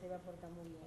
se va a portar muy bien.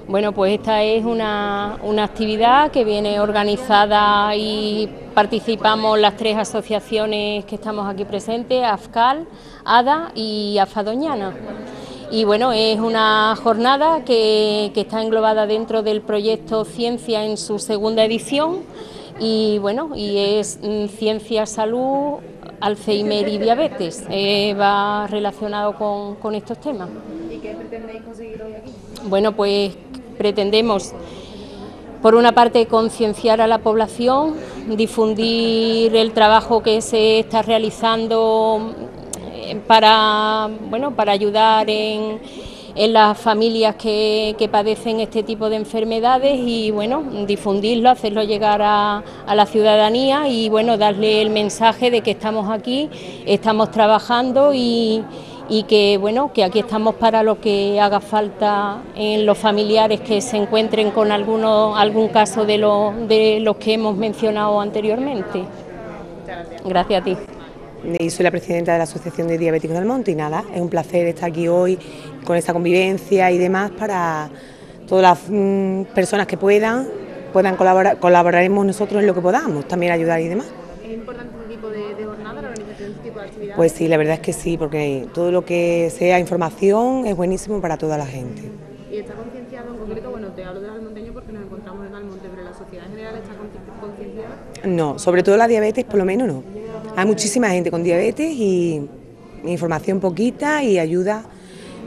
Bueno, pues esta es una actividad que viene organizada y participamos las 3 asociaciones que estamos aquí presentes, AFCAL, ADA y AFADoñana. Y bueno, es una jornada que está englobada dentro del proyecto Ciencia en su segunda edición y bueno, y es Ciencia, Salud, Alzheimer y Diabetes, va relacionado con estos temas. ¿Y qué pretendéis conseguir hoy aquí? Bueno, pues pretendemos, por una parte, concienciar a la población, difundir el trabajo que se está realizando para ayudar en las familias que padecen este tipo de enfermedades y bueno, difundirlo, hacerlo llegar a la ciudadanía y bueno, darle el mensaje de que estamos aquí, estamos trabajando y que bueno, que aquí estamos para lo que haga falta en los familiares que se encuentren con algún caso de los que hemos mencionado anteriormente. Muchas gracias. Gracias a ti. Y soy la presidenta de la Asociación de Diabéticos del Monte y nada, es un placer estar aquí hoy con esta convivencia y demás para todas las personas que puedan colaborar, colaboraremos nosotros en lo que podamos, también ayudar y demás. ¿Es importante este tipo de jornada, la organización de este tipo de actividades? Pues sí, la verdad es que sí, porque todo lo que sea información es buenísimo para toda la gente. ¿Y está concienciado en concreto? Bueno, te hablo del almonteño porque nos encontramos en Almonte, pero la sociedad en general está concienciada. No, sobre todo la diabetes por lo menos no. Hay muchísima gente con diabetes y información poquita y ayuda.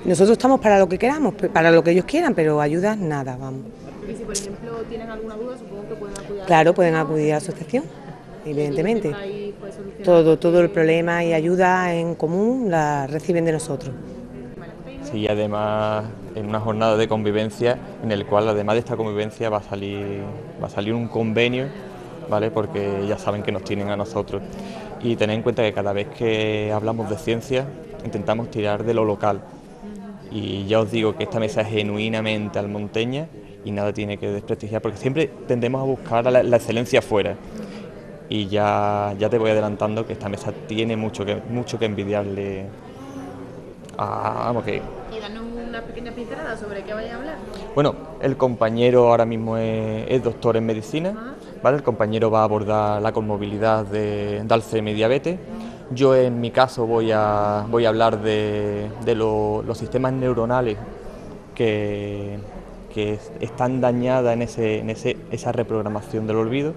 Nosotros estamos para lo que queramos, para lo que ellos quieran, pero ayuda nada, vamos. Y si por ejemplo tienen alguna duda, supongo que pueden acudir a la Claro, pueden acudir a la asociación, evidentemente. y pues, solucionar Todo el problema y ayuda en común la reciben de nosotros. Sí, además en una jornada de convivencia en el cual además de esta convivencia va a salir un convenio, ¿vale? Porque ya saben que nos tienen a nosotros. Y tened en cuenta que cada vez que hablamos de ciencia intentamos tirar de lo local. Y ya os digo que esta mesa es genuinamente almonteña y nada tiene que desprestigiar, porque siempre tendemos a buscar la excelencia afuera. Y ya te voy adelantando que esta mesa tiene mucho que envidiarle a Y darnos una pequeña pincelada sobre qué vaya a hablar. Bueno, el compañero ahora mismo es doctor en medicina, ¿vale? El compañero va a abordar la comorbilidad de Alzheimer y diabetes. Yo en mi caso voy a hablar de los sistemas neuronales que están dañadas en esa reprogramación del olvido.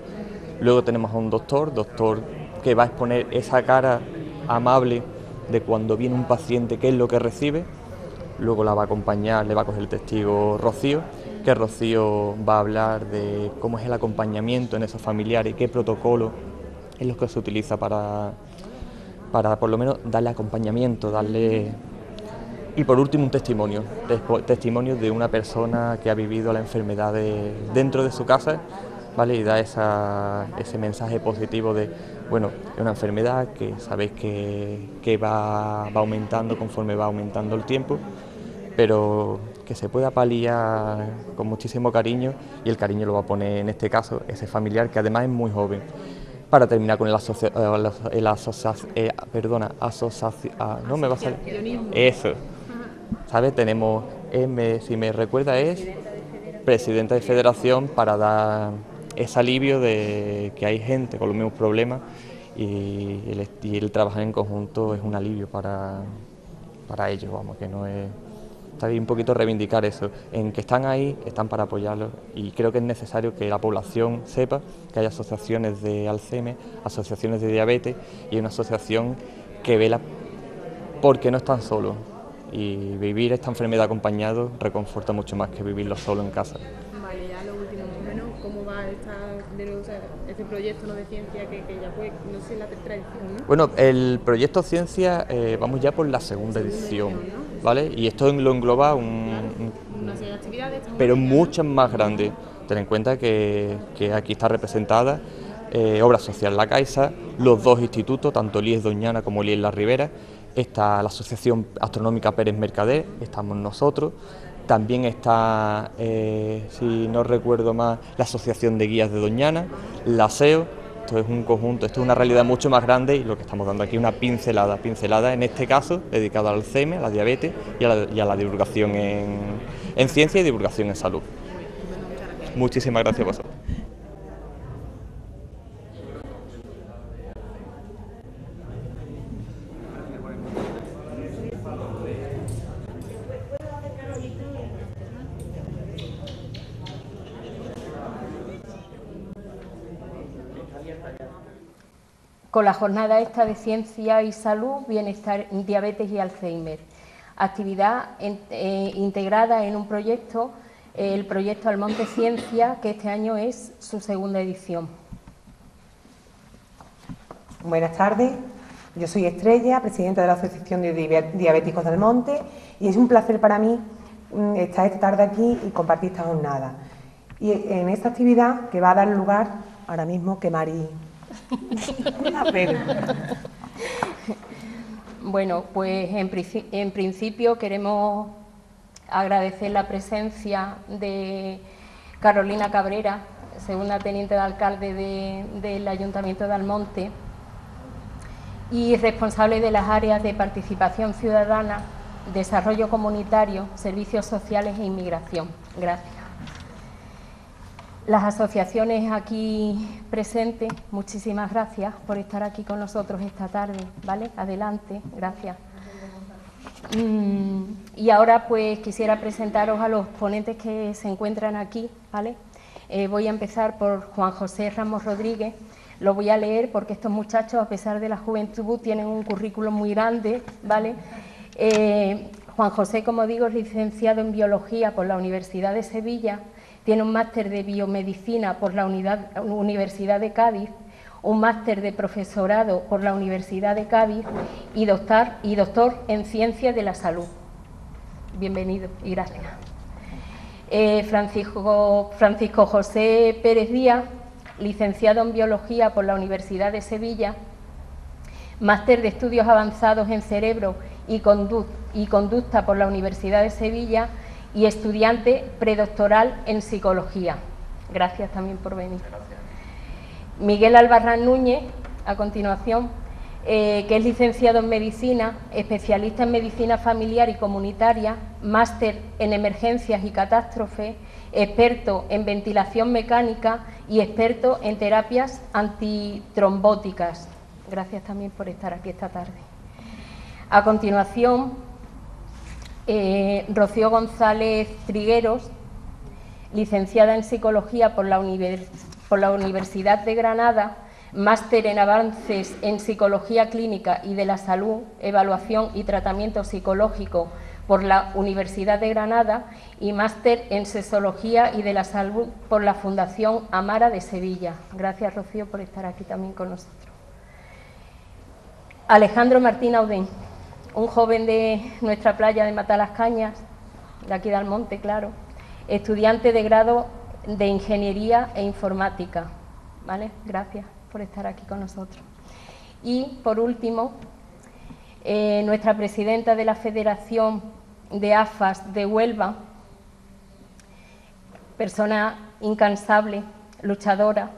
Luego tenemos a un doctor que va a exponer esa cara amable de cuando viene un paciente, qué es lo que recibe. Luego la va a acompañar, le va a coger el testigo Rocío, que Rocío va a hablar de cómo es el acompañamiento en esos familiares y qué protocolo es lo que se utiliza para por lo menos darle acompañamiento, Y por último un testimonio de una persona que ha vivido la enfermedad dentro de su casa, ¿vale? Y da ese mensaje positivo de, bueno, es una enfermedad que sabéis que va aumentando conforme va aumentando el tiempo, pero que se pueda paliar con muchísimo cariño, y el cariño lo va a poner en este caso ese familiar que además es muy joven. Para terminar con no me va a salir eso, ¿sabes? Tenemos, si me recuerda, es presidenta de federación, para dar ese alivio de que hay gente con los mismos problemas y el trabajar en conjunto es un alivio para ellos, vamos, que no es... Está bien un poquito reivindicar eso, en que están ahí, están para apoyarlos, y creo que es necesario que la población sepa que hay asociaciones de Alzheimer, asociaciones de diabetes, y una asociación que vela porque no están solos, y vivir esta enfermedad acompañado reconforta mucho más que vivirlo solo en casa. Vale, ya lo último, más o menos, ¿cómo va este proyecto de ciencia que ya fue, no sé, la tercera edición, ¿no? Bueno, el proyecto Ciencia, vamos ya por la segunda edición, ¿vale? Y esto lo engloba Una serie de actividades, pero muchas más grandes. Ten en cuenta que aquí está representada Obra Social La Caixa, los dos institutos, tanto el IES Doñana como el IES La Ribera, está la Asociación Astronómica Pérez Mercader, estamos nosotros, también está, si no recuerdo más, la Asociación de Guías de Doñana, la ASEO. Esto es un conjunto, esto es una realidad mucho más grande y lo que estamos dando aquí es una pincelada en este caso dedicada al Alzheimer, a la diabetes y a la divulgación en ciencia y divulgación en salud. Muchísimas gracias a vosotros. Con la jornada esta de Ciencia y Salud, Bienestar, Diabetes y Alzheimer. Actividad integrada en un proyecto, el proyecto Almonte Ciencia, que este año es su segunda edición. Buenas tardes, yo soy Estrella, presidenta de la Asociación de Diabéticos del Monte, y es un placer para mí estar esta tarde aquí y compartir esta jornada. Y en esta actividad que va a dar lugar, ahora mismo que Mari... Bueno, pues en principio queremos agradecer la presencia de Carolina Cabrera, segunda teniente de alcalde del Ayuntamiento de Almonte y responsable de las áreas de participación ciudadana, desarrollo comunitario, servicios sociales e inmigración. Gracias. Las asociaciones aquí presentes, muchísimas gracias por estar aquí con nosotros esta tarde, ¿vale? Adelante, gracias. Y ahora pues quisiera presentaros a los ponentes que se encuentran aquí, ¿vale? Voy a empezar por Juan José Ramos Rodríguez. Lo voy a leer porque estos muchachos, a pesar de la juventud, tienen un currículum muy grande, ¿vale? Juan José, como digo, es licenciado en Biología por la Universidad de Sevilla. Tiene un máster de Biomedicina por la Universidad de Cádiz, un máster de Profesorado por la Universidad de Cádiz y doctor en Ciencias de la Salud. Bienvenido y gracias. Francisco José Pérez Díaz, licenciado en Biología por la Universidad de Sevilla, máster de Estudios Avanzados en Cerebro y Conducta por la Universidad de Sevilla, y estudiante predoctoral en Psicología. Gracias también por venir. Gracias. Miguel Albarrán Núñez, a continuación, que es licenciado en Medicina, especialista en Medicina Familiar y Comunitaria, máster en Emergencias y Catástrofes, experto en Ventilación Mecánica y experto en Terapias Antitrombóticas. Gracias también por estar aquí esta tarde. A continuación, Rocío González Trigueros, licenciada en Psicología por la Universidad de Granada, máster en Avances en Psicología Clínica y de la Salud, Evaluación y Tratamiento Psicológico por la Universidad de Granada y máster en Sexología y de la Salud por la Fundación Amara de Sevilla. Gracias, Rocío, por estar aquí también con nosotros. Alejandro Martín Audén, un joven de nuestra playa de Matalascañas, de aquí de Almonte, claro, estudiante de grado de Ingeniería e Informática. ¿Vale? Gracias por estar aquí con nosotros. Y, por último, nuestra presidenta de la Federación de AFAS de Huelva, persona incansable, luchadora,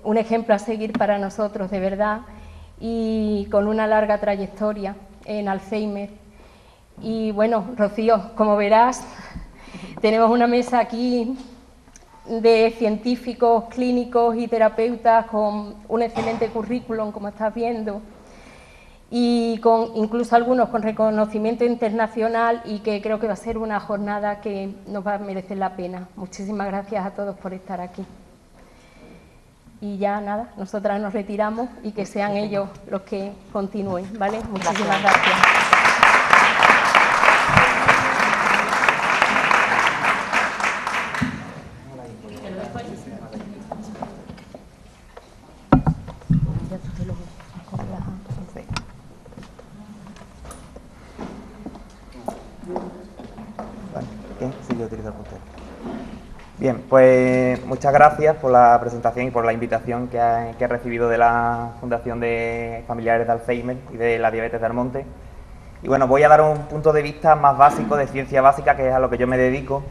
un ejemplo a seguir para nosotros, de verdad, y con una larga trayectoria en Alzheimer. Y bueno, Rocío, como verás, tenemos una mesa aquí de científicos, clínicos y terapeutas con un excelente currículum, como estás viendo, y con incluso algunos con reconocimiento internacional, y que creo que va a ser una jornada que nos va a merecer la pena. Muchísimas gracias a todos por estar aquí. Y ya nada, nosotras nos retiramos y que sean ellos los que continúen, ¿vale? Muchísimas gracias. Bien, pues muchas gracias por la presentación y por la invitación que he recibido de la Fundación de Familiares de Alzheimer y de la Diabetes de Almonte. Y bueno, voy a dar un punto de vista más básico, de ciencia básica, que es a lo que yo me dedico.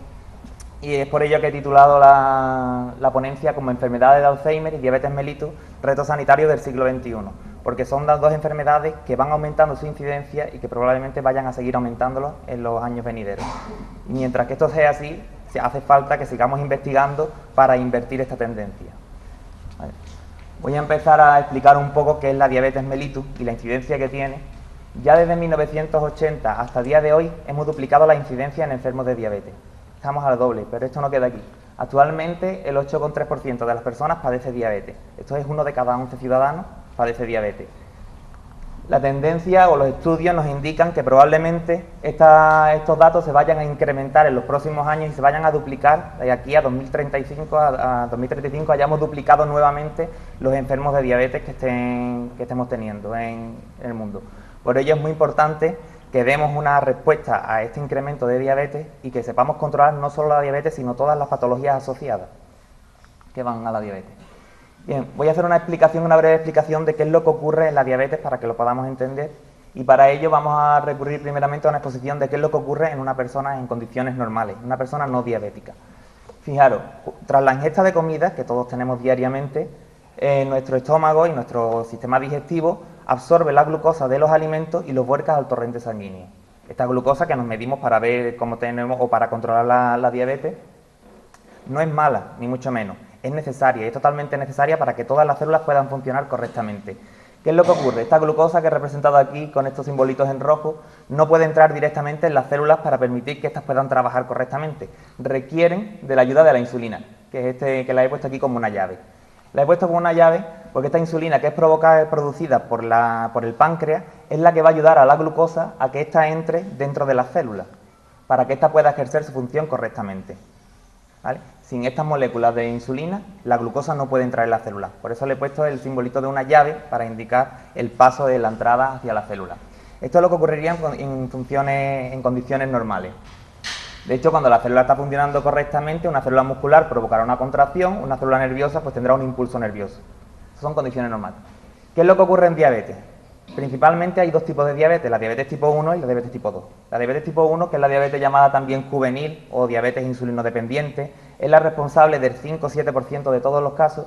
Y es por ello que he titulado la ponencia como Enfermedades de Alzheimer y Diabetes mellitus, retos sanitarios del siglo XXI, porque son las dos enfermedades que van aumentando su incidencia y que probablemente vayan a seguir aumentándolo en los años venideros. Y mientras que esto sea así, hace falta que sigamos investigando para invertir esta tendencia. Vale. Voy a empezar a explicar un poco qué es la diabetes mellitus y la incidencia que tiene. Ya desde 1980 hasta el día de hoy hemos duplicado la incidencia en enfermos de diabetes. Estamos al doble, pero esto no queda aquí. Actualmente el 8,3% de las personas padece diabetes. Esto es 1 de cada 11 ciudadanos padece diabetes. La tendencia o los estudios nos indican que probablemente estos datos se vayan a incrementar en los próximos años y se vayan a duplicar. De aquí a 2035, hayamos duplicado nuevamente los enfermos de diabetes que estemos teniendo en el mundo. Por ello es muy importante que demos una respuesta a este incremento de diabetes y que sepamos controlar no solo la diabetes, sino todas las patologías asociadas que van a la diabetes. Bien, voy a hacer una breve explicación de qué es lo que ocurre en la diabetes para que lo podamos entender, y para ello vamos a recurrir primeramente a una exposición de qué es lo que ocurre en una persona en condiciones normales, una persona no diabética. Fijaros, tras la ingesta de comida que todos tenemos diariamente, nuestro estómago y nuestro sistema digestivo absorbe la glucosa de los alimentos y los vuelca al torrente sanguíneo. Esta glucosa que nos medimos para ver cómo tenemos o para controlar la diabetes no es mala, ni mucho menos. Es necesaria, es totalmente necesaria para que todas las células puedan funcionar correctamente. ¿Qué es lo que ocurre? Esta glucosa que he representado aquí con estos simbolitos en rojo no puede entrar directamente en las células para permitir que éstas puedan trabajar correctamente. Requieren de la ayuda de la insulina, que es que la he puesto aquí como una llave. La he puesto como una llave porque esta insulina que es producida por el páncreas es la que va a ayudar a la glucosa a que ésta entre dentro de las células, para que ésta pueda ejercer su función correctamente. ¿Vale? Sin estas moléculas de insulina, la glucosa no puede entrar en la célula. Por eso le he puesto el simbolito de una llave para indicar el paso de la entrada hacia la célula. Esto es lo que ocurriría en condiciones normales. De hecho, cuando la célula está funcionando correctamente, una célula muscular provocará una contracción, una célula nerviosa pues tendrá un impulso nervioso. Son condiciones normales. ¿Qué es lo que ocurre en diabetes? Principalmente hay dos tipos de diabetes, la diabetes tipo 1 y la diabetes tipo 2. La diabetes tipo 1, que es la diabetes llamada también juvenil o diabetes insulinodependiente, es la responsable del 5 o 7% de todos los casos,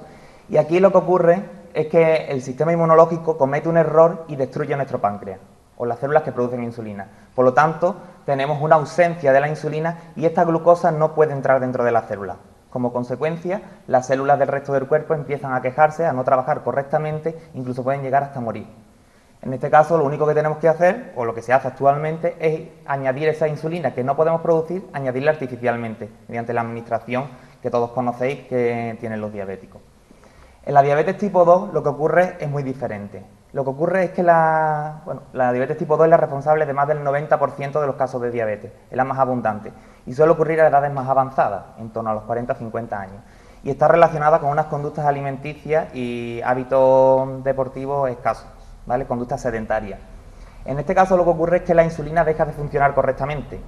y aquí lo que ocurre es que el sistema inmunológico comete un error y destruye nuestro páncreas o las células que producen insulina. Por lo tanto, tenemos una ausencia de la insulina y esta glucosa no puede entrar dentro de las células. Como consecuencia, las células del resto del cuerpo empiezan a quejarse, a no trabajar correctamente, incluso pueden llegar hasta morir. En este caso, lo único que tenemos que hacer, o lo que se hace actualmente, es añadir esa insulina que no podemos producir, añadirla artificialmente, mediante la administración que todos conocéis que tienen los diabéticos. En la diabetes tipo 2 lo que ocurre es muy diferente. Lo que ocurre es que la diabetes tipo 2 es la responsable de más del 90% de los casos de diabetes, es la más abundante, y suele ocurrir a edades más avanzadas, en torno a los 40-50 años, y está relacionada con unas conductas alimenticias y hábitos deportivos escasos, ¿vale? Conductas sedentarias. En este caso lo que ocurre es que la insulina deja de funcionar correctamente,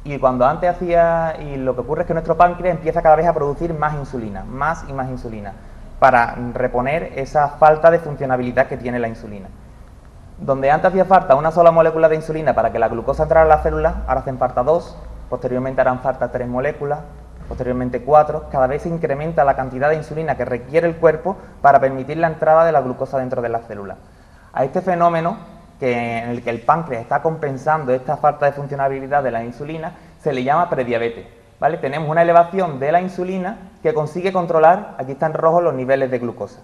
y cuando antes hacía, y lo que ocurre es que nuestro páncreas empieza cada vez a producir más insulina, más y más insulina, para reponer esa falta de funcionabilidad que tiene la insulina. Donde antes hacía falta una sola molécula de insulina para que la glucosa entrara a las células, ahora hacen falta 2, posteriormente harán falta 3 moléculas, posteriormente 4, cada vez se incrementa la cantidad de insulina que requiere el cuerpo para permitir la entrada de la glucosa dentro de las células. A este fenómeno, en el que el páncreas está compensando esta falta de funcionabilidad de la insulina, se le llama prediabetes. ¿Vale? Tenemos una elevación de la insulina que consigue controlar, aquí está en rojo, los niveles de glucosa.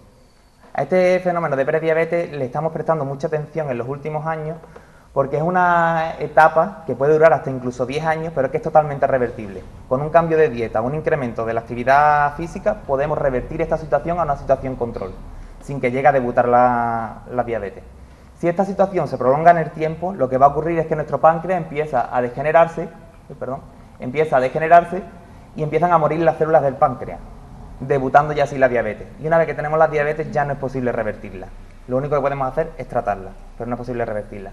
A este fenómeno de prediabetes le estamos prestando mucha atención en los últimos años porque es una etapa que puede durar hasta incluso 10 años, pero que es totalmente revertible. Con un cambio de dieta, un incremento de la actividad física, podemos revertir esta situación a una situación control, sin que llegue a debutar la diabetes. Si esta situación se prolonga en el tiempo, lo que va a ocurrir es que nuestro páncreas empieza a degenerarse y empiezan a morir las células del páncreas, debutando ya así la diabetes. Y una vez que tenemos la diabetes ya no es posible revertirla. Lo único que podemos hacer es tratarla, pero no es posible revertirla.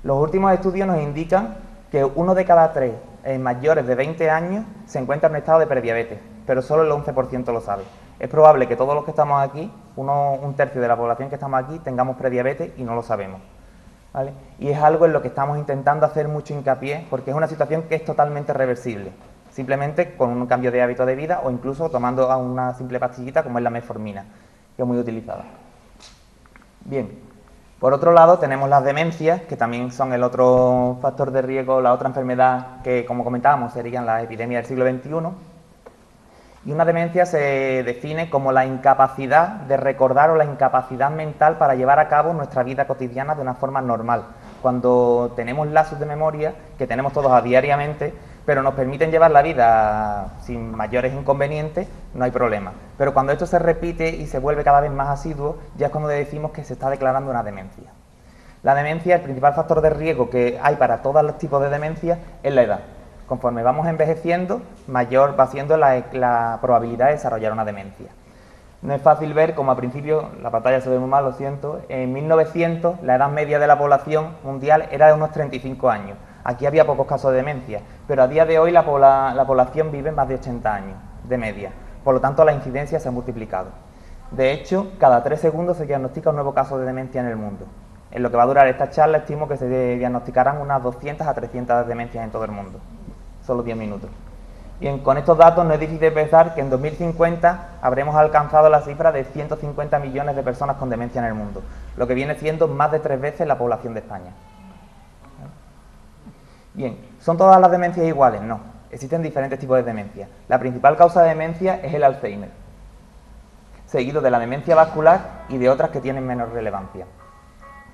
Los últimos estudios nos indican que 1 de cada 3 mayores de 20 años se encuentra en un estado de prediabetes. pero solo el 11% lo sabe. Es probable que todos los que estamos aquí, un tercio de la población que estamos aquí, tengamos prediabetes y no lo sabemos, ¿vale? Y es algo en lo que estamos intentando hacer mucho hincapié, porque es una situación que es totalmente reversible, simplemente con un cambio de hábito de vida o incluso tomando una simple pastillita como es la metformina, que es muy utilizada. Bien, por otro lado tenemos las demencias, que también son el otro factor de riesgo, la otra enfermedad que, como comentábamos, serían las epidemias del siglo XXI. Y una demencia se define como la incapacidad de recordar o la incapacidad mental para llevar a cabo nuestra vida cotidiana de una forma normal. Cuando tenemos lapsos de memoria, que tenemos todos diariamente, pero nos permiten llevar la vida sin mayores inconvenientes, no hay problema. Pero cuando esto se repite y se vuelve cada vez más asiduo, ya es cuando decimos que se está declarando una demencia. La demencia, el principal factor de riesgo que hay para todos los tipos de demencia es la edad. Conforme vamos envejeciendo, mayor va siendo la probabilidad de desarrollar una demencia. No es fácil ver, como al principio, la pantalla se ve muy mal, lo siento, en 1900 la edad media de la población mundial era de unos 35 años. Aquí había pocos casos de demencia, pero a día de hoy la población vive más de 80 años de media. Por lo tanto, la incidencia se ha multiplicado. De hecho, cada 3 segundos se diagnostica un nuevo caso de demencia en el mundo. En lo que va a durar esta charla, estimo que se diagnosticarán unas 200 a 300 demencias en todo el mundo. Solo 10 minutos. Bien, con estos datos no es difícil pensar que en 2050 habremos alcanzado la cifra de 150 millones de personas con demencia en el mundo, lo que viene siendo más de 3 veces la población de España. Bien, ¿son todas las demencias iguales? No, existen diferentes tipos de demencia. La principal causa de demencia es el Alzheimer, seguido de la demencia vascular y de otras que tienen menos relevancia.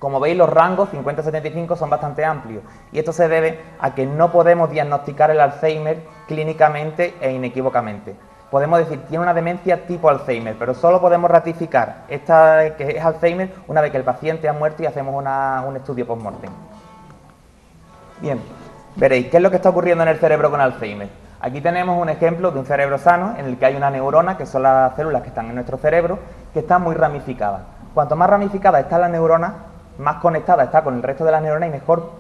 Como veis, los rangos 50-75 son bastante amplios y esto se debe a que no podemos diagnosticar el Alzheimer clínicamente e inequívocamente. Podemos decir, tiene una demencia tipo Alzheimer, pero solo podemos ratificar esta que es Alzheimer una vez que el paciente ha muerto y hacemos un estudio post-mortem. Bien, veréis, ¿qué es lo que está ocurriendo en el cerebro con Alzheimer? Aquí tenemos un ejemplo de un cerebro sano en el que hay una neurona, que son las células que están en nuestro cerebro, que están muy ramificadas. Cuanto más ramificada está la neurona, más conectada está con el resto de las neuronas y mejor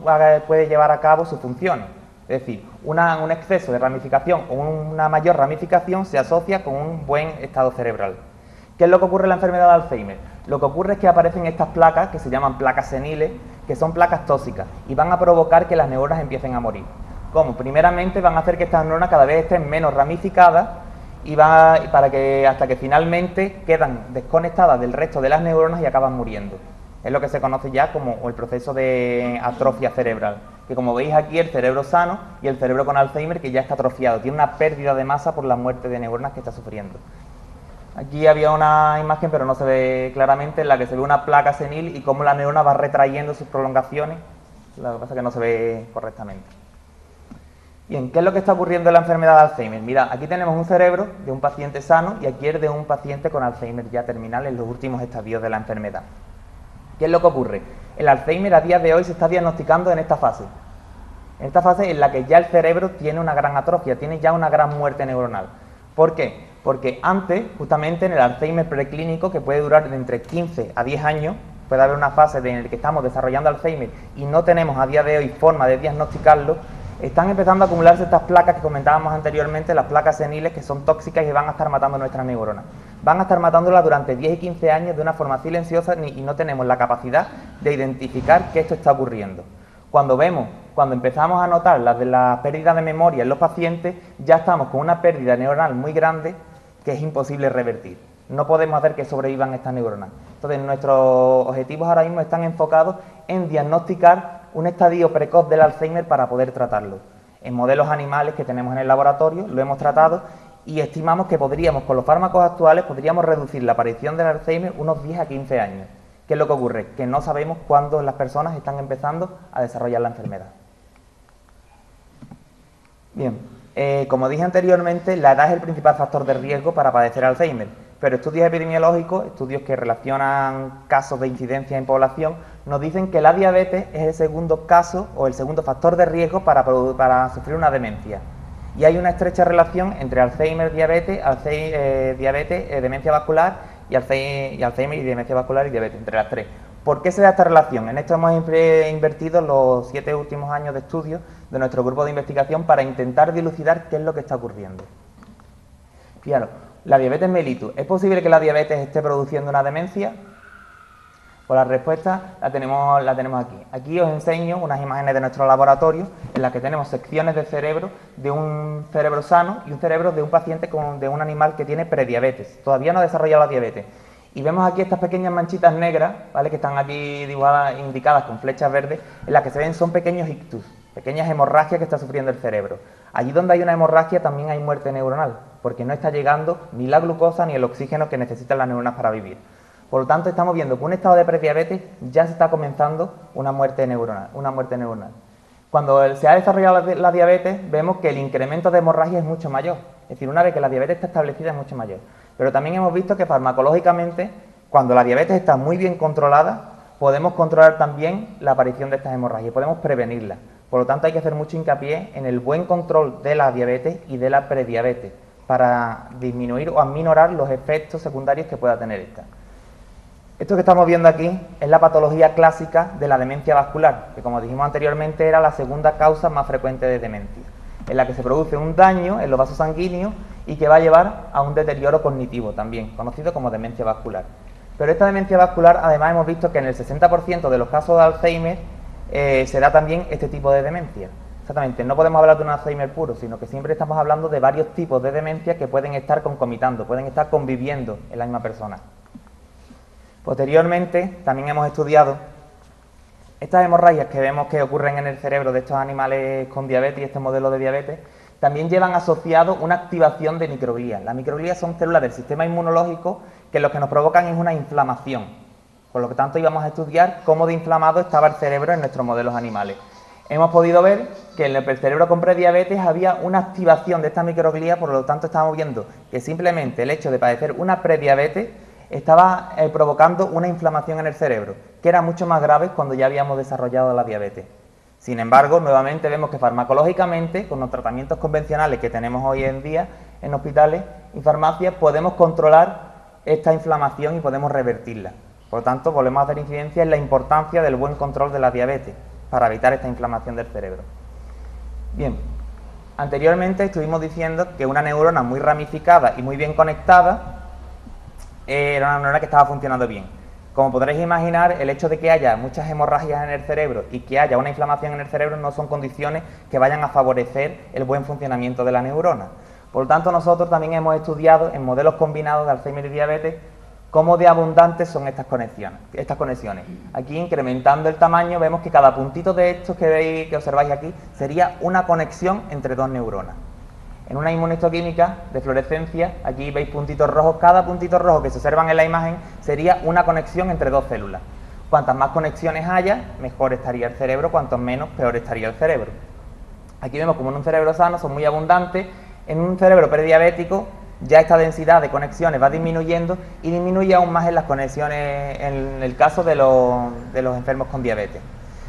puede llevar a cabo sus funciones. Es decir, un exceso de ramificación o una mayor ramificación se asocia con un buen estado cerebral. ¿Qué es lo que ocurre en la enfermedad de Alzheimer? Lo que ocurre es que aparecen estas placas, que se llaman placas seniles, que son placas tóxicas y van a provocar que las neuronas empiecen a morir. ¿Cómo? Primeramente van a hacer que estas neuronas cada vez estén menos ramificadas y hasta que finalmente quedan desconectadas del resto de las neuronas y acaban muriendo. Es lo que se conoce ya como el proceso de atrofia cerebral, que como veis aquí el cerebro sano y el cerebro con Alzheimer que ya está atrofiado, tiene una pérdida de masa por la muerte de neuronas que está sufriendo. Aquí había una imagen, pero no se ve claramente, en la que se ve una placa senil y cómo la neurona va retrayendo sus prolongaciones, lo que pasa es que no se ve correctamente. Bien, ¿qué es lo que está ocurriendo en la enfermedad de Alzheimer? Mirad, aquí tenemos un cerebro de un paciente sano y aquí el de un paciente con Alzheimer ya terminal en los últimos estadios de la enfermedad. ¿Qué es lo que ocurre? El Alzheimer a día de hoy se está diagnosticando en esta fase en la que ya el cerebro tiene una gran atrofia, tiene ya una gran muerte neuronal. ¿Por qué? Porque antes, justamente en el Alzheimer preclínico, que puede durar de entre 15 a 10 años, puede haber una fase en la que estamos desarrollando Alzheimer y no tenemos a día de hoy forma de diagnosticarlo, están empezando a acumularse estas placas que comentábamos anteriormente, las placas seniles, que son tóxicas y van a estar matando nuestras neuronas. Van a estar matándolas durante 10 y 15 años de una forma silenciosa y no tenemos la capacidad de identificar que esto está ocurriendo. Cuando empezamos a notar la pérdida de memoria en los pacientes, ya estamos con una pérdida neuronal muy grande que es imposible revertir. No podemos hacer que sobrevivan estas neuronas. Entonces, nuestros objetivos ahora mismo están enfocados en diagnosticar un estadio precoz del Alzheimer para poder tratarlo. En modelos animales que tenemos en el laboratorio lo hemos tratado y estimamos que con los fármacos actuales, podríamos reducir la aparición del Alzheimer unos 10 a 15 años. ¿Qué es lo que ocurre? Que no sabemos cuándo las personas están empezando a desarrollar la enfermedad. Bien, como dije anteriormente, la edad es el principal factor de riesgo para padecer Alzheimer, pero estudios epidemiológicos, estudios que relacionan casos de incidencia en población, nos dicen que la diabetes es el segundo caso o el segundo factor de riesgo para sufrir una demencia. Y hay una estrecha relación entre Alzheimer, diabetes, demencia vascular y Alzheimer y demencia vascular y diabetes, entre las tres. ¿Por qué se da esta relación? En esto hemos invertido los 7 últimos años de estudio de nuestro grupo de investigación para intentar dilucidar qué es lo que está ocurriendo. Fijaros, la diabetes mellitus, ¿es posible que la diabetes esté produciendo una demencia? Pues la respuesta la tenemos aquí. Aquí os enseño unas imágenes de nuestro laboratorio en las que tenemos secciones de cerebro de un cerebro sano y un cerebro de un paciente de un animal que tiene prediabetes. Todavía no ha desarrollado la diabetes. Y vemos aquí estas pequeñas manchitas negras, ¿vale?, que están aquí dibujadas, indicadas con flechas verdes, en las que se ven son pequeños ictus, pequeñas hemorragias que está sufriendo el cerebro. Allí donde hay una hemorragia también hay muerte neuronal, porque no está llegando ni la glucosa ni el oxígeno que necesitan las neuronas para vivir. Por lo tanto, estamos viendo que un estado de prediabetes ya se está comenzando una muerte neuronal. Cuando se ha desarrollado la diabetes, vemos que el incremento de hemorragia es mucho mayor. Es decir, una vez que la diabetes está establecida es mucho mayor. Pero también hemos visto que farmacológicamente, cuando la diabetes está muy bien controlada, podemos controlar también la aparición de estas hemorragias, podemos prevenirlas. Por lo tanto, hay que hacer mucho hincapié en el buen control de la diabetes y de la prediabetes para disminuir o aminorar los efectos secundarios que pueda tener esta. Esto que estamos viendo aquí es la patología clásica de la demencia vascular, que como dijimos anteriormente era la segunda causa más frecuente de demencia, en la que se produce un daño en los vasos sanguíneos y que va a llevar a un deterioro cognitivo también, conocido como demencia vascular. Pero esta demencia vascular, además, hemos visto que en el 60% de los casos de Alzheimer se da también este tipo de demencia. Exactamente, no podemos hablar de un Alzheimer puro, sino que siempre estamos hablando de varios tipos de demencia que pueden estar concomitando, pueden estar conviviendo en la misma persona. Posteriormente, también hemos estudiado estas hemorragias que vemos que ocurren en el cerebro de estos animales con diabetes y este modelo de diabetes, también llevan asociado una activación de microglías. Las microglías son células del sistema inmunológico que lo que nos provocan es una inflamación. Por lo tanto, íbamos a estudiar cómo de inflamado estaba el cerebro en nuestros modelos animales. Hemos podido ver que en el cerebro con prediabetes había una activación de estas microglías, por lo tanto estamos viendo que simplemente el hecho de padecer una prediabetes estaba provocando una inflamación en el cerebro, que era mucho más grave cuando ya habíamos desarrollado la diabetes. Sin embargo, nuevamente vemos que farmacológicamente, con los tratamientos convencionales que tenemos hoy en día en hospitales y farmacias, podemos controlar esta inflamación y podemos revertirla. Por lo tanto, volvemos a hacer incidencia en la importancia del buen control de la diabetes para evitar esta inflamación del cerebro. Bien, anteriormente estuvimos diciendo que una neurona muy ramificada y muy bien conectada era una neurona que estaba funcionando bien. Como podréis imaginar, el hecho de que haya muchas hemorragias en el cerebro y que haya una inflamación en el cerebro no son condiciones que vayan a favorecer el buen funcionamiento de la neurona. Por lo tanto, nosotros también hemos estudiado en modelos combinados de Alzheimer y diabetes cómo de abundantes son estas conexiones. Aquí, incrementando el tamaño, vemos que cada puntito de estos que observáis aquí sería una conexión entre dos neuronas. En una inmunohistoquímica de fluorescencia, aquí veis puntitos rojos, cada puntito rojo que se observan en la imagen sería una conexión entre dos células. Cuantas más conexiones haya, mejor estaría el cerebro, cuantos menos, peor estaría el cerebro. Aquí vemos como en un cerebro sano son muy abundantes, en un cerebro prediabético ya esta densidad de conexiones va disminuyendo y disminuye aún más en las conexiones en el caso de los enfermos con diabetes.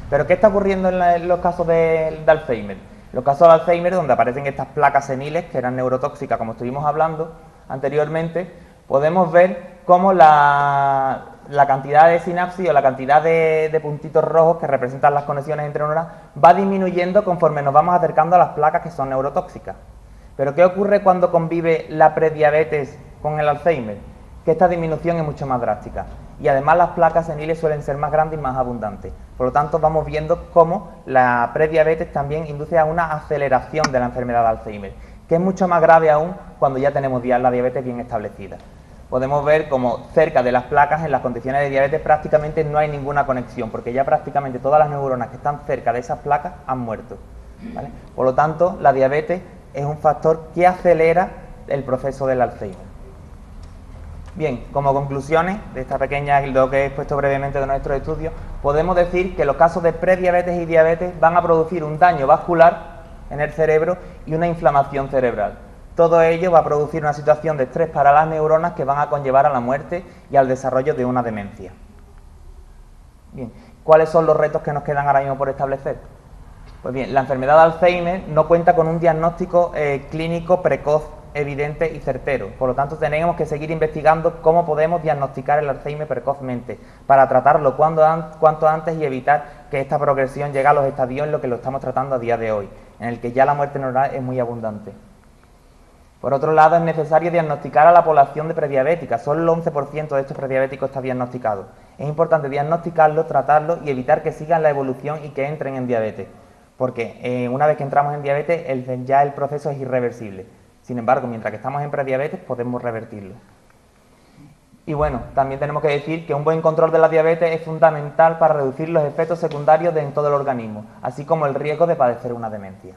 Pero ¿qué está ocurriendo en los casos de Alzheimer? Los casos de Alzheimer, donde aparecen estas placas seniles, que eran neurotóxicas, como estuvimos hablando anteriormente, podemos ver cómo la cantidad de sinapsis o la cantidad de puntitos rojos que representan las conexiones entre neuronas va disminuyendo conforme nos vamos acercando a las placas que son neurotóxicas. Pero ¿qué ocurre cuando convive la prediabetes con el Alzheimer? Que esta disminución es mucho más drástica. Y además las placas seniles suelen ser más grandes y más abundantes. Por lo tanto, vamos viendo cómo la prediabetes también induce a una aceleración de la enfermedad de Alzheimer, que es mucho más grave aún cuando ya tenemos la diabetes bien establecida. Podemos ver como cerca de las placas, en las condiciones de diabetes, prácticamente no hay ninguna conexión, porque ya prácticamente todas las neuronas que están cerca de esas placas han muerto, ¿vale? Por lo tanto, la diabetes es un factor que acelera el proceso del Alzheimer. Bien, como conclusiones de esta pequeña, lo que he expuesto brevemente de nuestro estudio, podemos decir que los casos de prediabetes y diabetes van a producir un daño vascular en el cerebro y una inflamación cerebral. Todo ello va a producir una situación de estrés para las neuronas que van a conllevar a la muerte y al desarrollo de una demencia. Bien, ¿cuáles son los retos que nos quedan ahora mismo por establecer? Pues bien, la enfermedad de Alzheimer no cuenta con un diagnóstico clínico precoz, evidente y certero. Por lo tanto, tenemos que seguir investigando cómo podemos diagnosticar el Alzheimer precozmente para tratarlo cuanto antes y evitar que esta progresión llegue a los estadios en lo que lo estamos tratando a día de hoy, en el que ya la muerte neuronal es muy abundante. Por otro lado, es necesario diagnosticar a la población de prediabética. Solo el 11% de estos prediabéticos está diagnosticado. Es importante diagnosticarlo, tratarlo y evitar que sigan la evolución y que entren en diabetes, porque una vez que entramos en diabetes ya el proceso es irreversible. Sin embargo, mientras que estamos en prediabetes podemos revertirlo. Y bueno, también tenemos que decir que un buen control de la diabetes es fundamental para reducir los efectos secundarios en todo el organismo, así como el riesgo de padecer una demencia.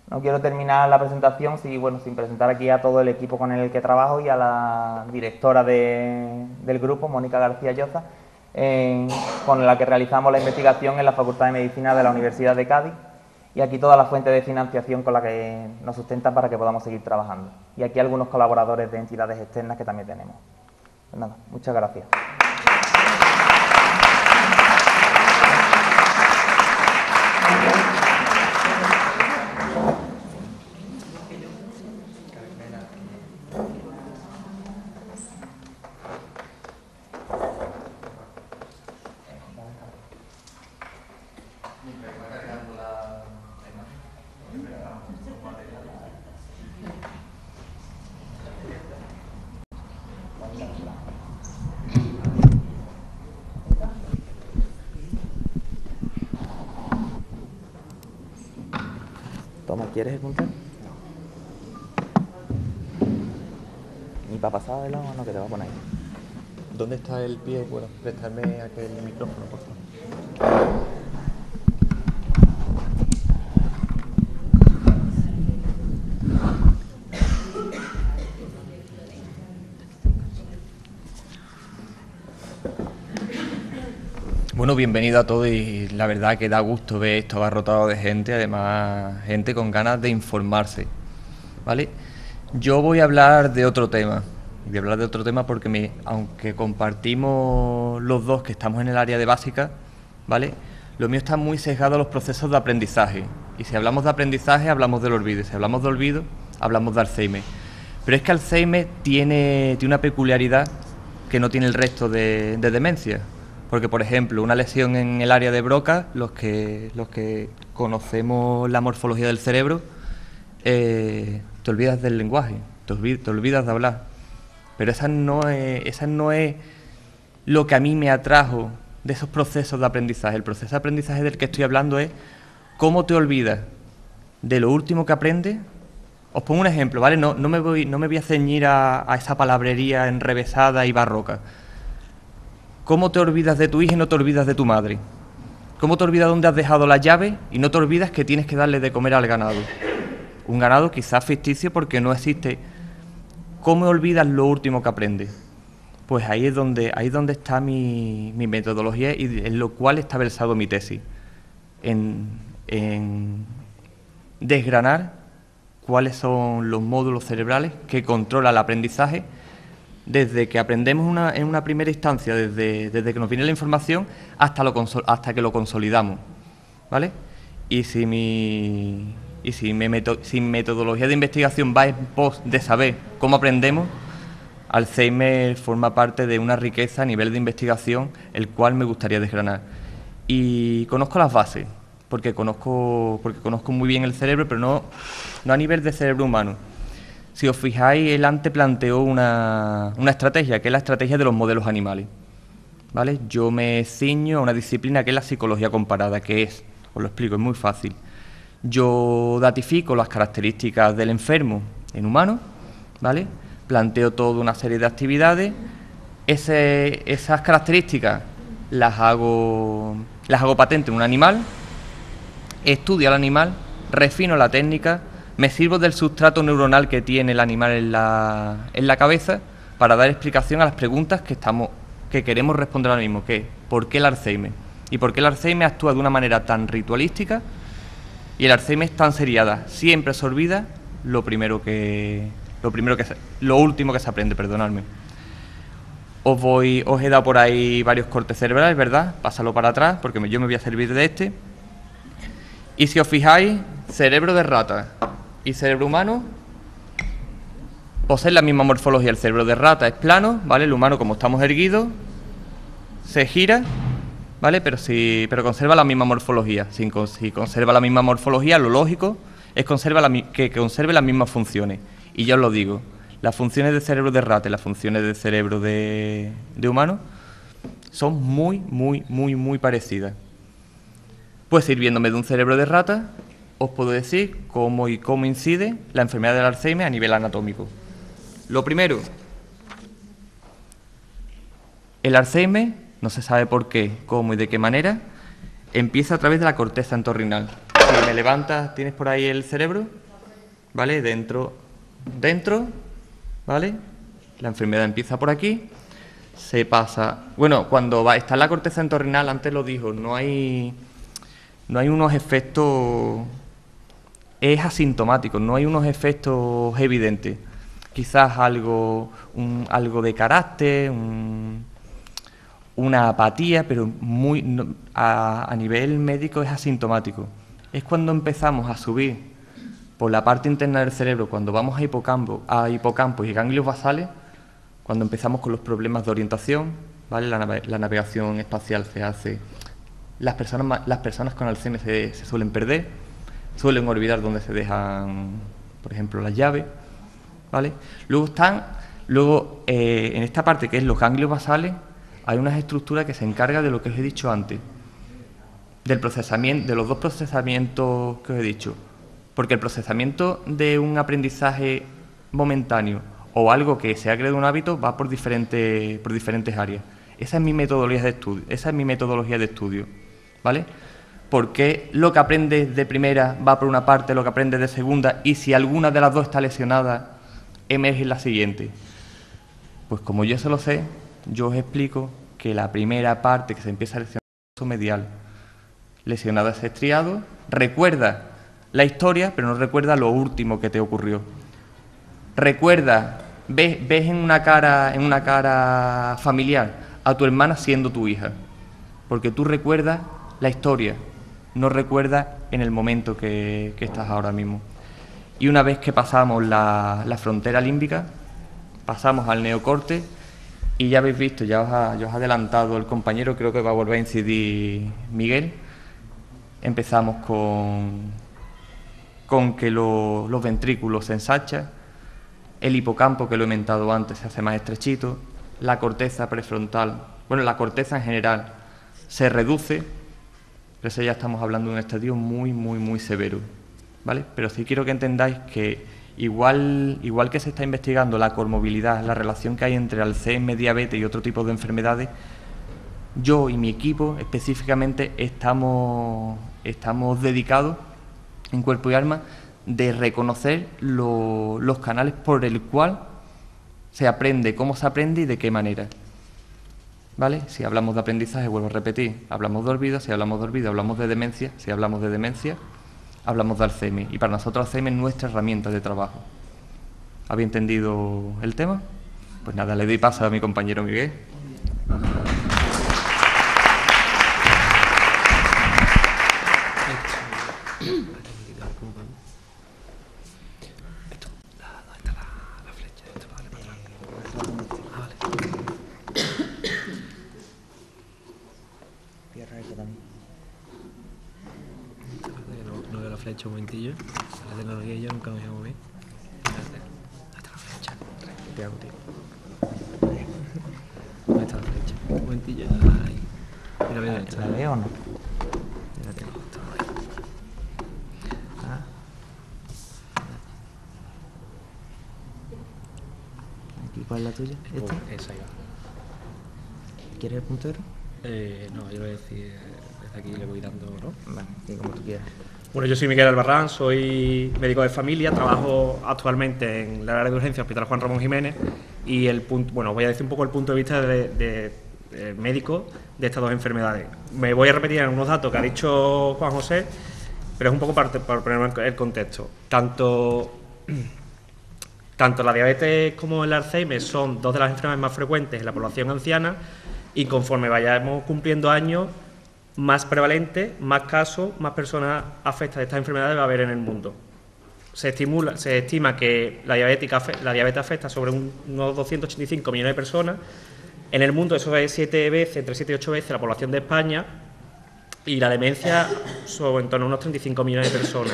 No quiero terminar la presentación sin presentar aquí a todo el equipo con el que trabajo y a la directora del grupo, Mónica García Lloza, con la que realizamos la investigación en la Facultad de Medicina de la Universidad de Cádiz, y aquí toda la fuente de financiación con la que nos sustentan para que podamos seguir trabajando. Y aquí algunos colaboradores de entidades externas que también tenemos. Pues nada, muchas gracias. Toma, ¿quieres el punto? Ni para pasar de lado, no, que te va a poner ahí. ¿Dónde está el pie? Bueno, prestarme aquel micrófono, por favor. Bueno, bienvenido a todos y la verdad que da gusto ver esto abarrotado de gente, además gente con ganas de informarse, ¿vale? Yo voy a hablar de otro tema, porque aunque compartimos los dos que estamos en el área de básica, ¿vale? Lo mío está muy sesgado a los procesos de aprendizaje, y si hablamos de aprendizaje hablamos del olvido, y si hablamos de olvido hablamos de Alzheimer. Pero es que Alzheimer tiene una peculiaridad que no tiene el resto de demencia. Porque, por ejemplo, una lesión en el área de Broca, los que conocemos la morfología del cerebro, te olvidas del lenguaje, te olvidas de hablar. Pero esa no es lo que a mí me atrajo de esos procesos de aprendizaje. El proceso de aprendizaje del que estoy hablando es cómo te olvidas de lo último que aprendes. Os pongo un ejemplo, ¿vale? No me voy a ceñir a esa palabrería enrevesada y barroca. ¿Cómo te olvidas de tu hija y no te olvidas de tu madre? ¿Cómo te olvidas dónde has dejado la llave y no te olvidas que tienes que darle de comer al ganado? Un ganado quizás ficticio porque no existe. ¿Cómo olvidas lo último que aprendes? Pues ahí es donde está mi metodología y en lo cual está versado mi tesis. En desgranar cuáles son los módulos cerebrales que controlan el aprendizaje desde que aprendemos en una primera instancia, desde que nos viene la información hasta que lo consolidamos, ¿vale? Y si mi metodología de investigación va en pos de saber cómo aprendemos, Alzheimer forma parte de una riqueza a nivel de investigación, el cual me gustaría desgranar. Y conozco las bases, porque conozco muy bien el cerebro, pero no a nivel de cerebro humano. Si os fijáis, él antes planteó una estrategia, que es la estrategia de los modelos animales, ¿vale? Yo me ciño a una disciplina que es la psicología comparada, que es, os lo explico, es muy fácil. Yo datifico las características del enfermo en humano, ¿vale? Planteo toda una serie de actividades, esas características las hago patente en un animal, estudio al animal, refino la técnica, me sirvo del sustrato neuronal que tiene el animal en la cabeza para dar explicación a las preguntas que queremos responder ahora mismo, que es ¿por qué el Alzheimer? ¿Y por qué el Alzheimer actúa de una manera tan ritualística y el Alzheimer es tan seriada? Siempre se olvida lo último que se aprende, perdonadme. Os he dado por ahí varios cortes cerebrales, ¿verdad? Pásalo para atrás porque yo me voy a servir de este. Y si os fijáis, cerebro de rata y cerebro humano poseen la misma morfología. El cerebro de rata es plano, ¿vale? El humano, como estamos erguidos, se gira, ¿vale? Pero conserva la misma morfología. Si conserva la misma morfología, lo lógico es que conserve las mismas funciones. Y ya os lo digo, las funciones del cerebro de rata y las funciones del cerebro de humano son muy parecidas. Pues sirviéndome de un cerebro de rata, os puedo decir cómo incide la enfermedad del Alzheimer a nivel anatómico. Lo primero, el Alzheimer, no se sabe por qué, cómo y de qué manera, empieza a través de la corteza entorrinal. Si me levantas, tienes por ahí el cerebro, ¿vale? Dentro, ¿vale? La enfermedad empieza por aquí, se pasa... Bueno, cuando está en la corteza entorrinal, antes lo dijo, no hay unos efectos... Es asintomático, no hay unos efectos evidentes. Quizás algo de carácter, una apatía, pero a nivel médico es asintomático. Es cuando empezamos a subir por la parte interna del cerebro, cuando vamos a hipocampos y ganglios basales, cuando empezamos con los problemas de orientación, ¿vale? La navegación espacial se hace. Las personas con Alzheimer se suelen perder, suelen olvidar dónde se dejan, por ejemplo, las llaves, ¿vale? Luego en esta parte que es los ganglios basales, hay unas estructuras que se encargan de lo que os he dicho antes, del procesamiento, de los dos procesamientos que os he dicho, porque el procesamiento de un aprendizaje momentáneo o algo que se ha creado un hábito va por diferentes áreas. Esa es mi metodología de estudio, ¿vale? Porque lo que aprendes de primera va por una parte, lo que aprendes de segunda, y si alguna de las dos está lesionada, emerge la siguiente. Pues como yo se lo sé, yo os explico que la primera parte que se empieza a lesionar es el medial. Lesionado ese estriado, recuerda la historia, pero no recuerda lo último que te ocurrió. Recuerda, ves en una cara familiar a tu hermana siendo tu hija, porque tú recuerdas la historia, no recuerdas en el momento que estás ahora mismo. Y una vez que pasamos la frontera límbica, pasamos al neocorte, y ya habéis visto, ya os ha adelantado el compañero, creo que va a volver a incidir Miguel. Empezamos con que los ventrículos se ensachan, el hipocampo, que lo he mentado antes, se hace más estrechito, la corteza prefrontal, bueno, la corteza en general se reduce, pero eso ya estamos hablando de un estadio muy severo, ¿vale? Pero sí quiero que entendáis que igual que se está investigando la comorbilidad, la relación que hay entre Alzheimer, diabetes y otro tipo de enfermedades, yo y mi equipo específicamente estamos dedicados en cuerpo y alma de reconocer los canales por el cual se aprende, cómo se aprende y de qué manera, ¿vale? Si hablamos de aprendizaje, vuelvo a repetir, hablamos de olvido, si hablamos de olvido, hablamos de demencia, si hablamos de demencia, hablamos de Alzheimer. Y para nosotros Alzheimer es nuestra herramienta de trabajo. ¿Habéis entendido el tema? Pues nada, le doy paso a mi compañero Miguel. No veo la flecha un momentillo. La tecnología y yo nunca nos llevamos bien. ¿Dónde está la flecha? Te hago, tío. ¿Dónde está la flecha? Un momentillo. Ahí. Mira, ¿La veo o no? La tengo justo ahí. ¿Y cuál es la tuya? ¿Esta? Esa ahí va. ¿Quieres el puntero? No, yo lo voy a decir desde aquí, le voy dando, ¿no? Vale, sí, como tú quieras. Bueno, yo soy Miguel Albarrán, soy médico de familia, trabajo actualmente en la área de urgencia Hospital Juan Ramón Jiménez y voy a decir un poco el punto de vista de médico de estas dos enfermedades. Me voy a repetir en unos datos que ha dicho Juan José, pero es un poco para poner el contexto. Tanto la diabetes como el Alzheimer son dos de las enfermedades más frecuentes en la población anciana y conforme vayamos cumpliendo años, más prevalente, más casos, más personas afectadas de estas enfermedades va a haber en el mundo. Se estima que la diabetes afecta sobre unos 285 millones de personas. En el mundo eso es entre 7 y 8 veces la población de España, y la demencia sobre en torno a unos 35 millones de personas.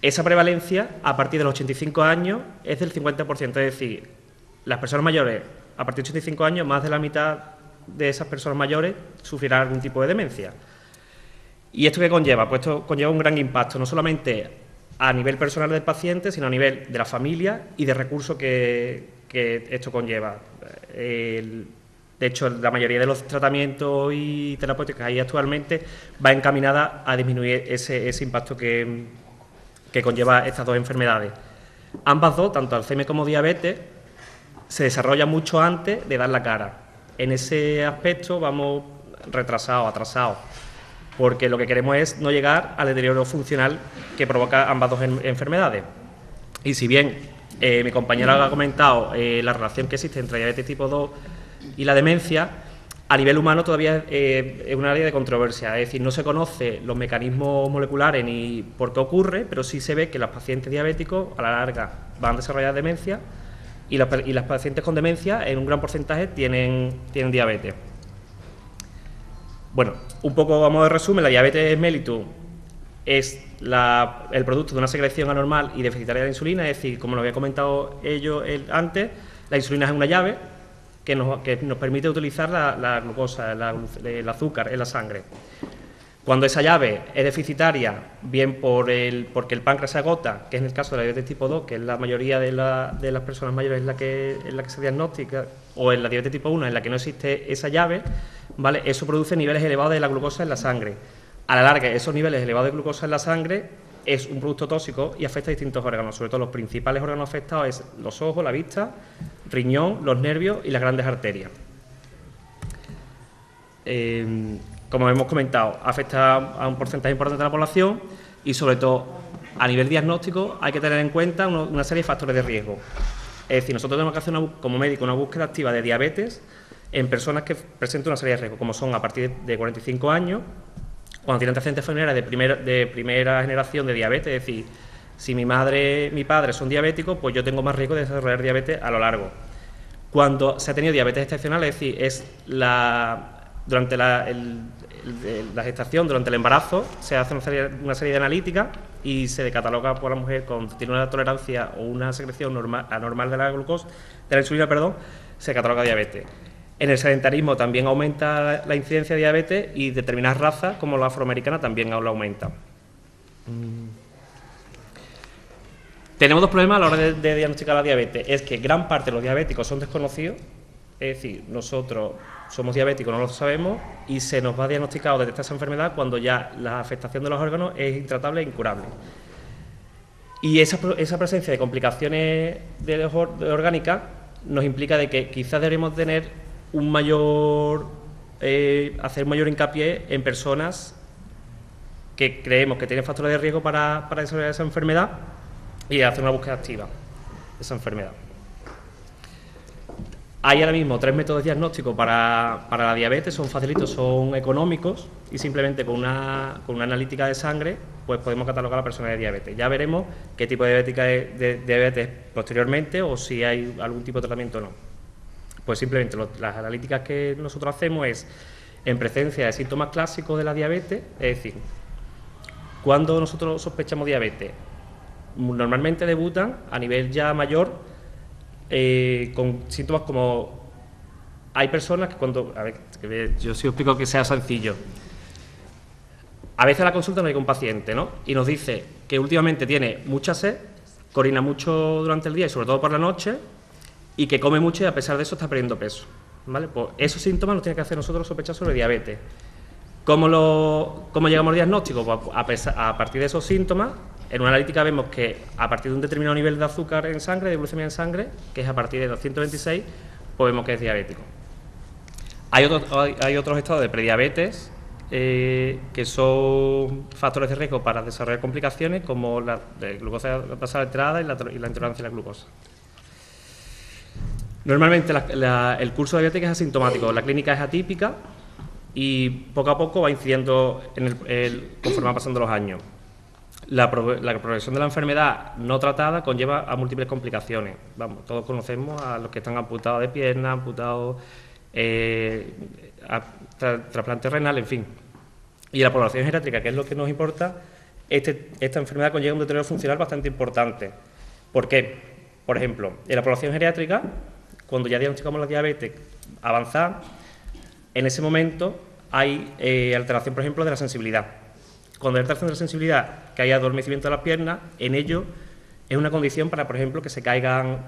esa prevalencia a partir de los 85 años es del 50%, es decir, las personas mayores a partir de 85 años, más de la mitad de esas personas mayores sufrirán algún tipo de demencia. ¿Y esto qué conlleva? Pues esto conlleva un gran impacto, no solamente a nivel personal del paciente, sino a nivel de la familia y de recursos que esto conlleva. De hecho, la mayoría de los tratamientos y terapéuticos que hay actualmente va encaminada a disminuir ese impacto que conlleva estas dos enfermedades. Ambas dos, tanto Alzheimer como diabetes, se desarrollan mucho antes de dar la cara. En ese aspecto vamos retrasados, atrasados, porque lo que queremos es no llegar al deterioro funcional que provoca ambas dos enfermedades. Y si bien mi compañera ha comentado la relación que existe entre diabetes tipo 2 y la demencia, a nivel humano todavía es un área de controversia, es decir, no se conocen los mecanismos moleculares ni por qué ocurre, pero sí se ve que los pacientes diabéticos a la larga van a desarrollar demencia y las pacientes con demencia en un gran porcentaje tienen diabetes. Bueno, un poco a modo de resumen, la diabetes mellitus es el producto de una secreción anormal y deficitaria de la insulina, es decir, como lo había comentado antes, la insulina es una llave que nos permite utilizar la glucosa, el azúcar en la sangre. Cuando esa llave es deficitaria, bien porque el páncreas se agota, que es en el caso de la diabetes tipo 2, que es la mayoría de las personas mayores en la que se diagnostica, o en la diabetes tipo 1, en la que no existe esa llave, ¿vale? Eso produce niveles elevados de la glucosa en la sangre. A la larga, esos niveles elevados de glucosa en la sangre es un producto tóxico y afecta a distintos órganos, sobre todo los principales órganos afectados es los ojos, la vista, riñón, los nervios y las grandes arterias. Como hemos comentado, afecta a un porcentaje importante de la población y, sobre todo, a nivel diagnóstico hay que tener en cuenta una serie de factores de riesgo. Es decir, nosotros tenemos que hacer como médico una búsqueda activa de diabetes en personas que presentan una serie de riesgos, como son a partir de 45 años, cuando tienen antecedentes familiares de primera generación de diabetes, es decir, si mi madre, mi padre son diabéticos, pues yo tengo más riesgo de desarrollar diabetes a lo largo. Cuando se ha tenido diabetes gestacional, es decir, durante la gestación, durante el embarazo, se hace una serie de analíticas y se cataloga por la mujer cuando tiene una tolerancia o una secreción anormal de la glucosa, de la insulina, perdón, se cataloga diabetes. En el sedentarismo también aumenta la incidencia de diabetes y determinadas razas, como la afroamericana, también lo aumenta. Tenemos dos problemas a la hora de diagnosticar la diabetes. Es que gran parte de los diabéticos son desconocidos, es decir, nosotros somos diabéticos, no lo sabemos, y se nos va a diagnosticar o detectar esa enfermedad cuando ya la afectación de los órganos es intratable e incurable. Y esa presencia de complicaciones orgánicas nos implica de que quizás deberíamos tener hacer mayor hincapié en personas que creemos que tienen factores de riesgo para desarrollar esa enfermedad y hacer una búsqueda activa de esa enfermedad. Hay ahora mismo 3 métodos diagnósticos para la diabetes, son facilitos, son económicos y simplemente con una analítica de sangre pues podemos catalogar a la persona de diabetes. Ya veremos qué tipo de diabetes posteriormente o si hay algún tipo de tratamiento o no. Pues simplemente las analíticas que nosotros hacemos es en presencia de síntomas clásicos de la diabetes, es decir, cuando nosotros sospechamos diabetes, normalmente debutan a nivel ya mayor con síntomas como... Hay personas que cuando... A ver, yo sí os explico que sea sencillo. A veces a la consulta nos llega un paciente, ¿no? Y nos dice que últimamente tiene mucha sed, que orina mucho durante el día y sobre todo por la noche, y que come mucho y a pesar de eso está perdiendo peso, ¿vale? Pues esos síntomas nos tiene que hacer nosotros sospechar sobre diabetes. ¿Cómo llegamos al diagnóstico? Pues a partir de esos síntomas, en una analítica vemos que a partir de un determinado nivel de azúcar en sangre, de glucemia en sangre, que es a partir de 226, pues vemos que es diabético. Hay otros estados de prediabetes que son factores de riesgo para desarrollar complicaciones como la de glucosa basal alterada y la intolerancia a la glucosa. Normalmente el curso de diabetes es asintomático, la clínica es atípica y poco a poco va incidiendo conforme van pasando los años. La progresión de la enfermedad no tratada conlleva a múltiples complicaciones. Vamos, todos conocemos a los que están amputados de pierna, amputados a trasplante renal, en fin. Y la población geriátrica, que es lo que nos importa, esta enfermedad conlleva un deterioro funcional bastante importante. ¿Por qué? Por ejemplo, en la población geriátrica, cuando ya diagnosticamos la diabetes avanzada, en ese momento hay alteración, por ejemplo, de la sensibilidad. Cuando hay alteración de la sensibilidad, que hay adormecimiento de las piernas, en ello es una condición para, por ejemplo, que se caigan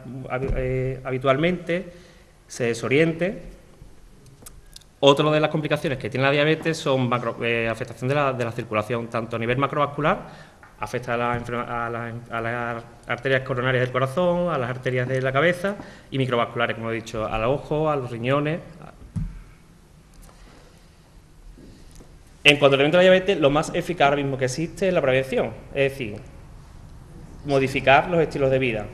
habitualmente, se desoriente. Otra de las complicaciones que tiene la diabetes son afectación de la circulación, tanto a nivel macrovascular, afecta a las arterias coronarias del corazón, a las arterias de la cabeza, y microvasculares, como he dicho, a los ojos, a los riñones. En cuanto al tratamiento de la diabetes, lo más eficaz ahora mismo que existe es la prevención, es decir, modificar los estilos de vida.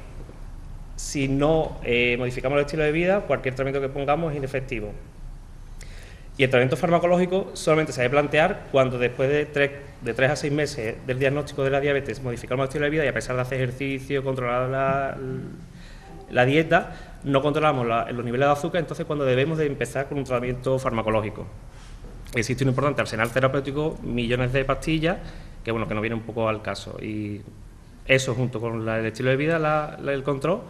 Si no modificamos los estilos de vida, cualquier tratamiento que pongamos es inefectivo. Y el tratamiento farmacológico solamente se debe plantear cuando después de 3 a 6 meses del diagnóstico de la diabetes modificamos el estilo de vida y a pesar de hacer ejercicio, controlar la dieta, no controlamos los niveles de azúcar, entonces cuando debemos de empezar con un tratamiento farmacológico. Existe un importante arsenal terapéutico, millones de pastillas, que bueno, que nos viene un poco al caso. Y eso, junto con el estilo de vida, el control,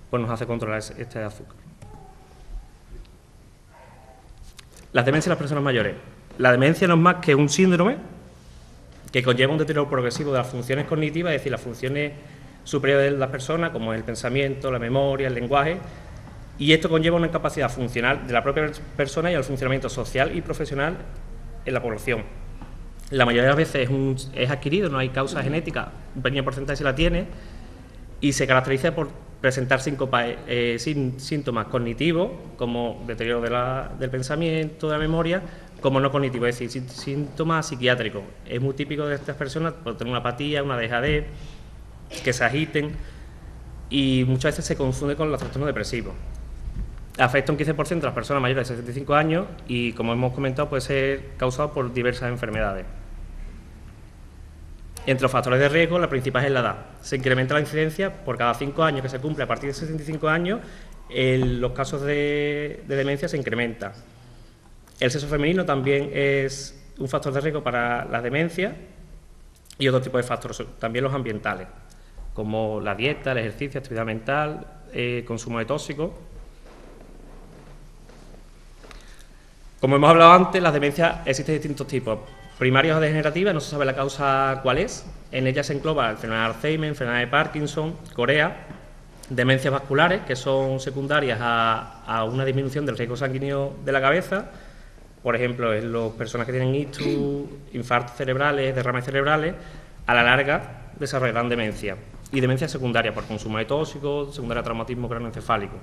pues nos hace controlar este azúcar. Las demencias en las personas mayores. La demencia no es más que un síndrome que conlleva un deterioro progresivo de las funciones cognitivas, es decir, las funciones superiores de las personas, como el pensamiento, la memoria, el lenguaje, y esto conlleva una incapacidad funcional de la propia persona y el funcionamiento social y profesional en la población. La mayoría de las veces es adquirido, no hay causa genética, un pequeño porcentaje se la tiene, y se caracteriza por presentar síntomas cognitivos, como deterioro del pensamiento, de la memoria, como no cognitivo, es decir, síntomas psiquiátricos. Es muy típico de estas personas por tener una apatía, una dejadez, que se agiten, y muchas veces se confunde con los trastornos depresivos. Afecta un 15% de las personas mayores de 65 años y, como hemos comentado, puede ser causado por diversas enfermedades. Entre los factores de riesgo, la principal es la edad. Se incrementa la incidencia por cada 5 años que se cumple a partir de 65 años, los casos de demencia se incrementan. El sexo femenino también es un factor de riesgo para las demencias y otro tipo de factores, también los ambientales, como la dieta, el ejercicio, actividad mental, consumo de tóxicos. Como hemos hablado antes, las demencias existen de distintos tipos. Primarias o degenerativas, no se sabe la causa cuál es. En ellas se engloba enfermedad de Alzheimer, enfermedad de Parkinson, Corea, demencias vasculares, que son secundarias a una disminución del riesgo sanguíneo de la cabeza. Por ejemplo, en las personas que tienen ictus, infartos cerebrales, derrames cerebrales, a la larga desarrollarán demencia. Y demencia secundaria por consumo de tóxicos, secundaria traumatismo craneoencefálico.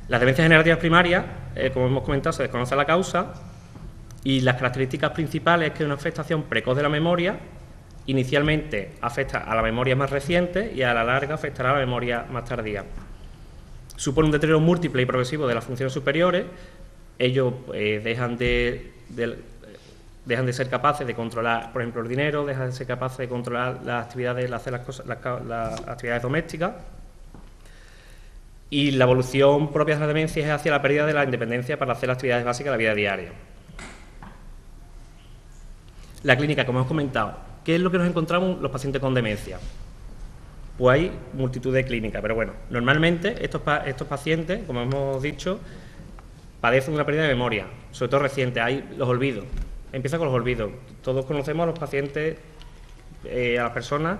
Las demencias generativas primarias, como hemos comentado, se desconoce la causa y las características principales es que es una afectación precoz de la memoria. Inicialmente afecta a la memoria más reciente y a la larga afectará a la memoria más tardía. Supone un deterioro múltiple y progresivo de las funciones superiores. Ellos dejan de ser capaces de controlar, por ejemplo, el dinero, dejan de ser capaces de controlar las actividades, las actividades domésticas. Y la evolución propia de la demencia es hacia la pérdida de la independencia para hacer las actividades básicas de la vida diaria. La clínica, como hemos comentado, ¿qué es lo que nos encontramos los pacientes con demencia? Pues hay multitud de clínicas, pero bueno, normalmente estos pacientes, como hemos dicho, padecen una pérdida de memoria, sobre todo reciente, hay los olvidos. Empieza con los olvidos. Todos conocemos a los pacientes, a las personas,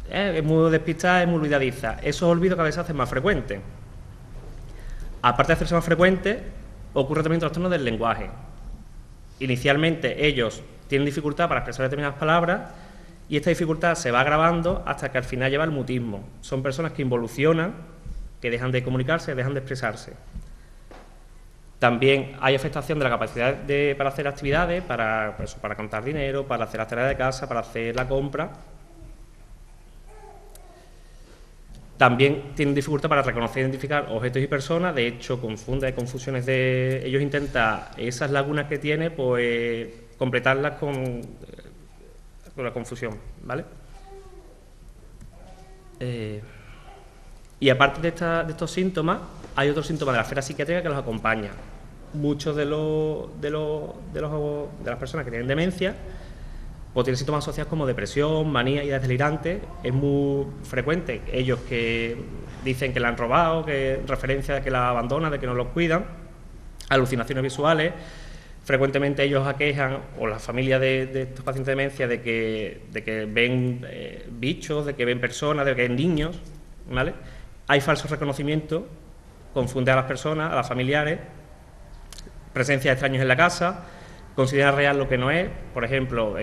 es muy despistada, es muy olvidadiza. Esos olvidos cada vez se hacen más frecuentes. Aparte de hacerse más frecuentes, ocurre también trastorno del lenguaje. Inicialmente ellos tienen dificultad para expresar determinadas palabras y esta dificultad se va agravando hasta que al final lleva al mutismo. Son personas que involucionan, que dejan de comunicarse, dejan de expresarse. También hay afectación de la capacidad para hacer actividades, para contar dinero, para hacer las tareas de casa, para hacer la compra. También tienen dificultad para reconocer e identificar objetos y personas, de hecho hay confusiones ellos intentan esas lagunas que tiene, pues completarlas con la confusión, ¿vale? Y aparte de estos síntomas, hay otros síntomas de la esfera psiquiátrica que los acompañan. Muchos de las personas que tienen demencia pues tienen síntomas asociados como depresión, manía, ideas delirantes. Es muy frecuente ellos que dicen que la han robado, que referencia de que la abandonan, de que no los cuidan, alucinaciones visuales. Frecuentemente ellos aquejan, o la familia de estos pacientes de demencia, de que ven bichos, de que ven personas, de que ven niños, ¿vale? Hay falso reconocimiento, confunde a las personas, a los familiares, presencia de extraños en la casa, considera real lo que no es. Por ejemplo,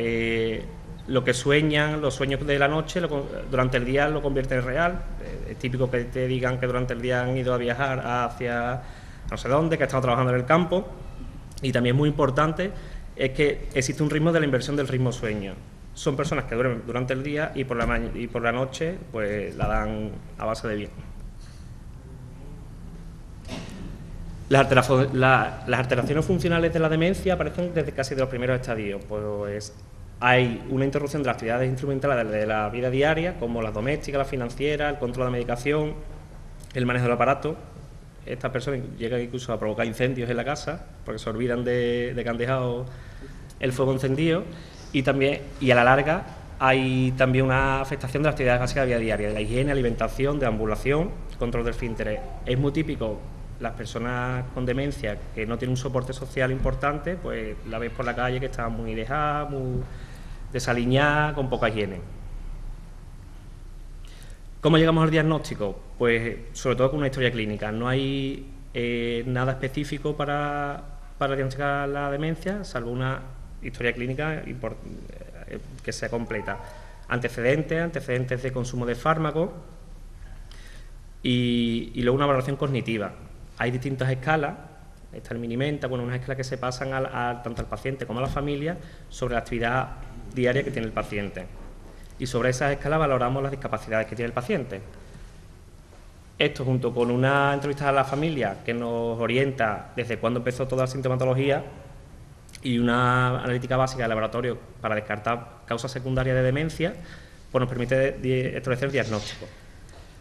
lo que sueñan, los sueños de la noche, durante el día lo convierten en real. Es típico que te digan que durante el día han ido a viajar hacia no sé dónde, que han estado trabajando en el campo. Y también muy importante es que existe un ritmo de la inversión del ritmo sueño. Son personas que duermen durante el día y por la noche pues la dan a base de bien. Las alteraciones funcionales de la demencia aparecen desde casi de los primeros estadios. Pues hay una interrupción de las actividades instrumentales de la vida diaria, como las domésticas, las financieras, el control de la medicación, el manejo del aparato. Estas personas llegan incluso a provocar incendios en la casa, porque se olvidan de que han dejado el fuego encendido, y a la larga hay también una afectación de las actividades básicas de la vida diaria, de la higiene, alimentación, de ambulación, control del esfínteres. Es muy típico las personas con demencia que no tienen un soporte social importante, pues la ves por la calle que está muy dejada, muy desaliñada, con poca higiene. ¿Cómo llegamos al diagnóstico? Pues sobre todo con una historia clínica. No hay nada específico para diagnosticar la demencia, salvo una historia clínica que sea completa. Antecedentes de consumo de fármacos y luego una valoración cognitiva. Hay distintas escalas, está el Minimenta, bueno, unas escalas que se pasan tanto al paciente como a la familia sobre la actividad diaria que tiene el paciente. Y sobre esas escalas valoramos las discapacidades que tiene el paciente. Esto, junto con una entrevista a la familia que nos orienta desde cuándo empezó toda la sintomatología y una analítica básica de laboratorio para descartar causas secundarias de demencia, pues nos permite establecer el diagnóstico.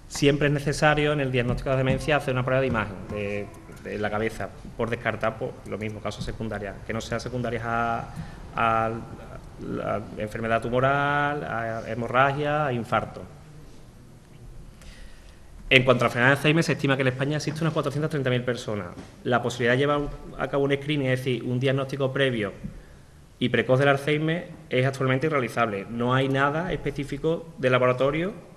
Siempre es necesario en el diagnóstico de demencia hacer una prueba de imagen de la cabeza, por descartar lo mismo, causas secundarias, que no sean secundarias a la enfermedad tumoral, a hemorragia, a infarto. En cuanto a la enfermedad de Alzheimer, se estima que en España existen unas 430.000 personas. La posibilidad de llevar a cabo un screening, es decir, un diagnóstico previo y precoz del Alzheimer, es actualmente irrealizable. No hay nada específico de laboratorio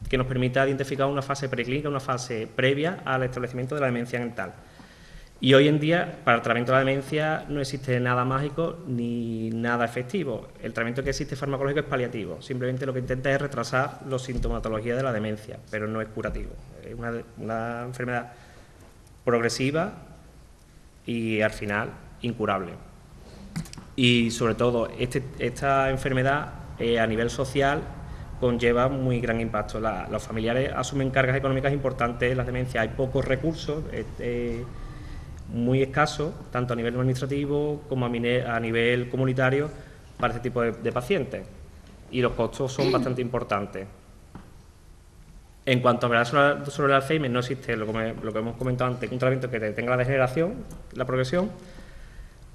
que nos permita identificar una fase preclínica, una fase previa al establecimiento de la demencia mental. Y hoy en día, para el tratamiento de la demencia no existe nada mágico ni nada efectivo. El tratamiento que existe farmacológico es paliativo. Simplemente lo que intenta es retrasar la sintomatología de la demencia, pero no es curativo. Es una enfermedad progresiva y, al final, incurable. Y, sobre todo, esta enfermedad a nivel social conlleva muy gran impacto. Los familiares asumen cargas económicas importantes en la demencia. Hay pocos recursos, muy escaso, tanto a nivel administrativo como a nivel comunitario, para este tipo de pacientes, y los costos son bastante importantes. En cuanto a hablar sobre el Alzheimer, no existe lo que hemos comentado antes, un tratamiento que detenga la degeneración, la progresión.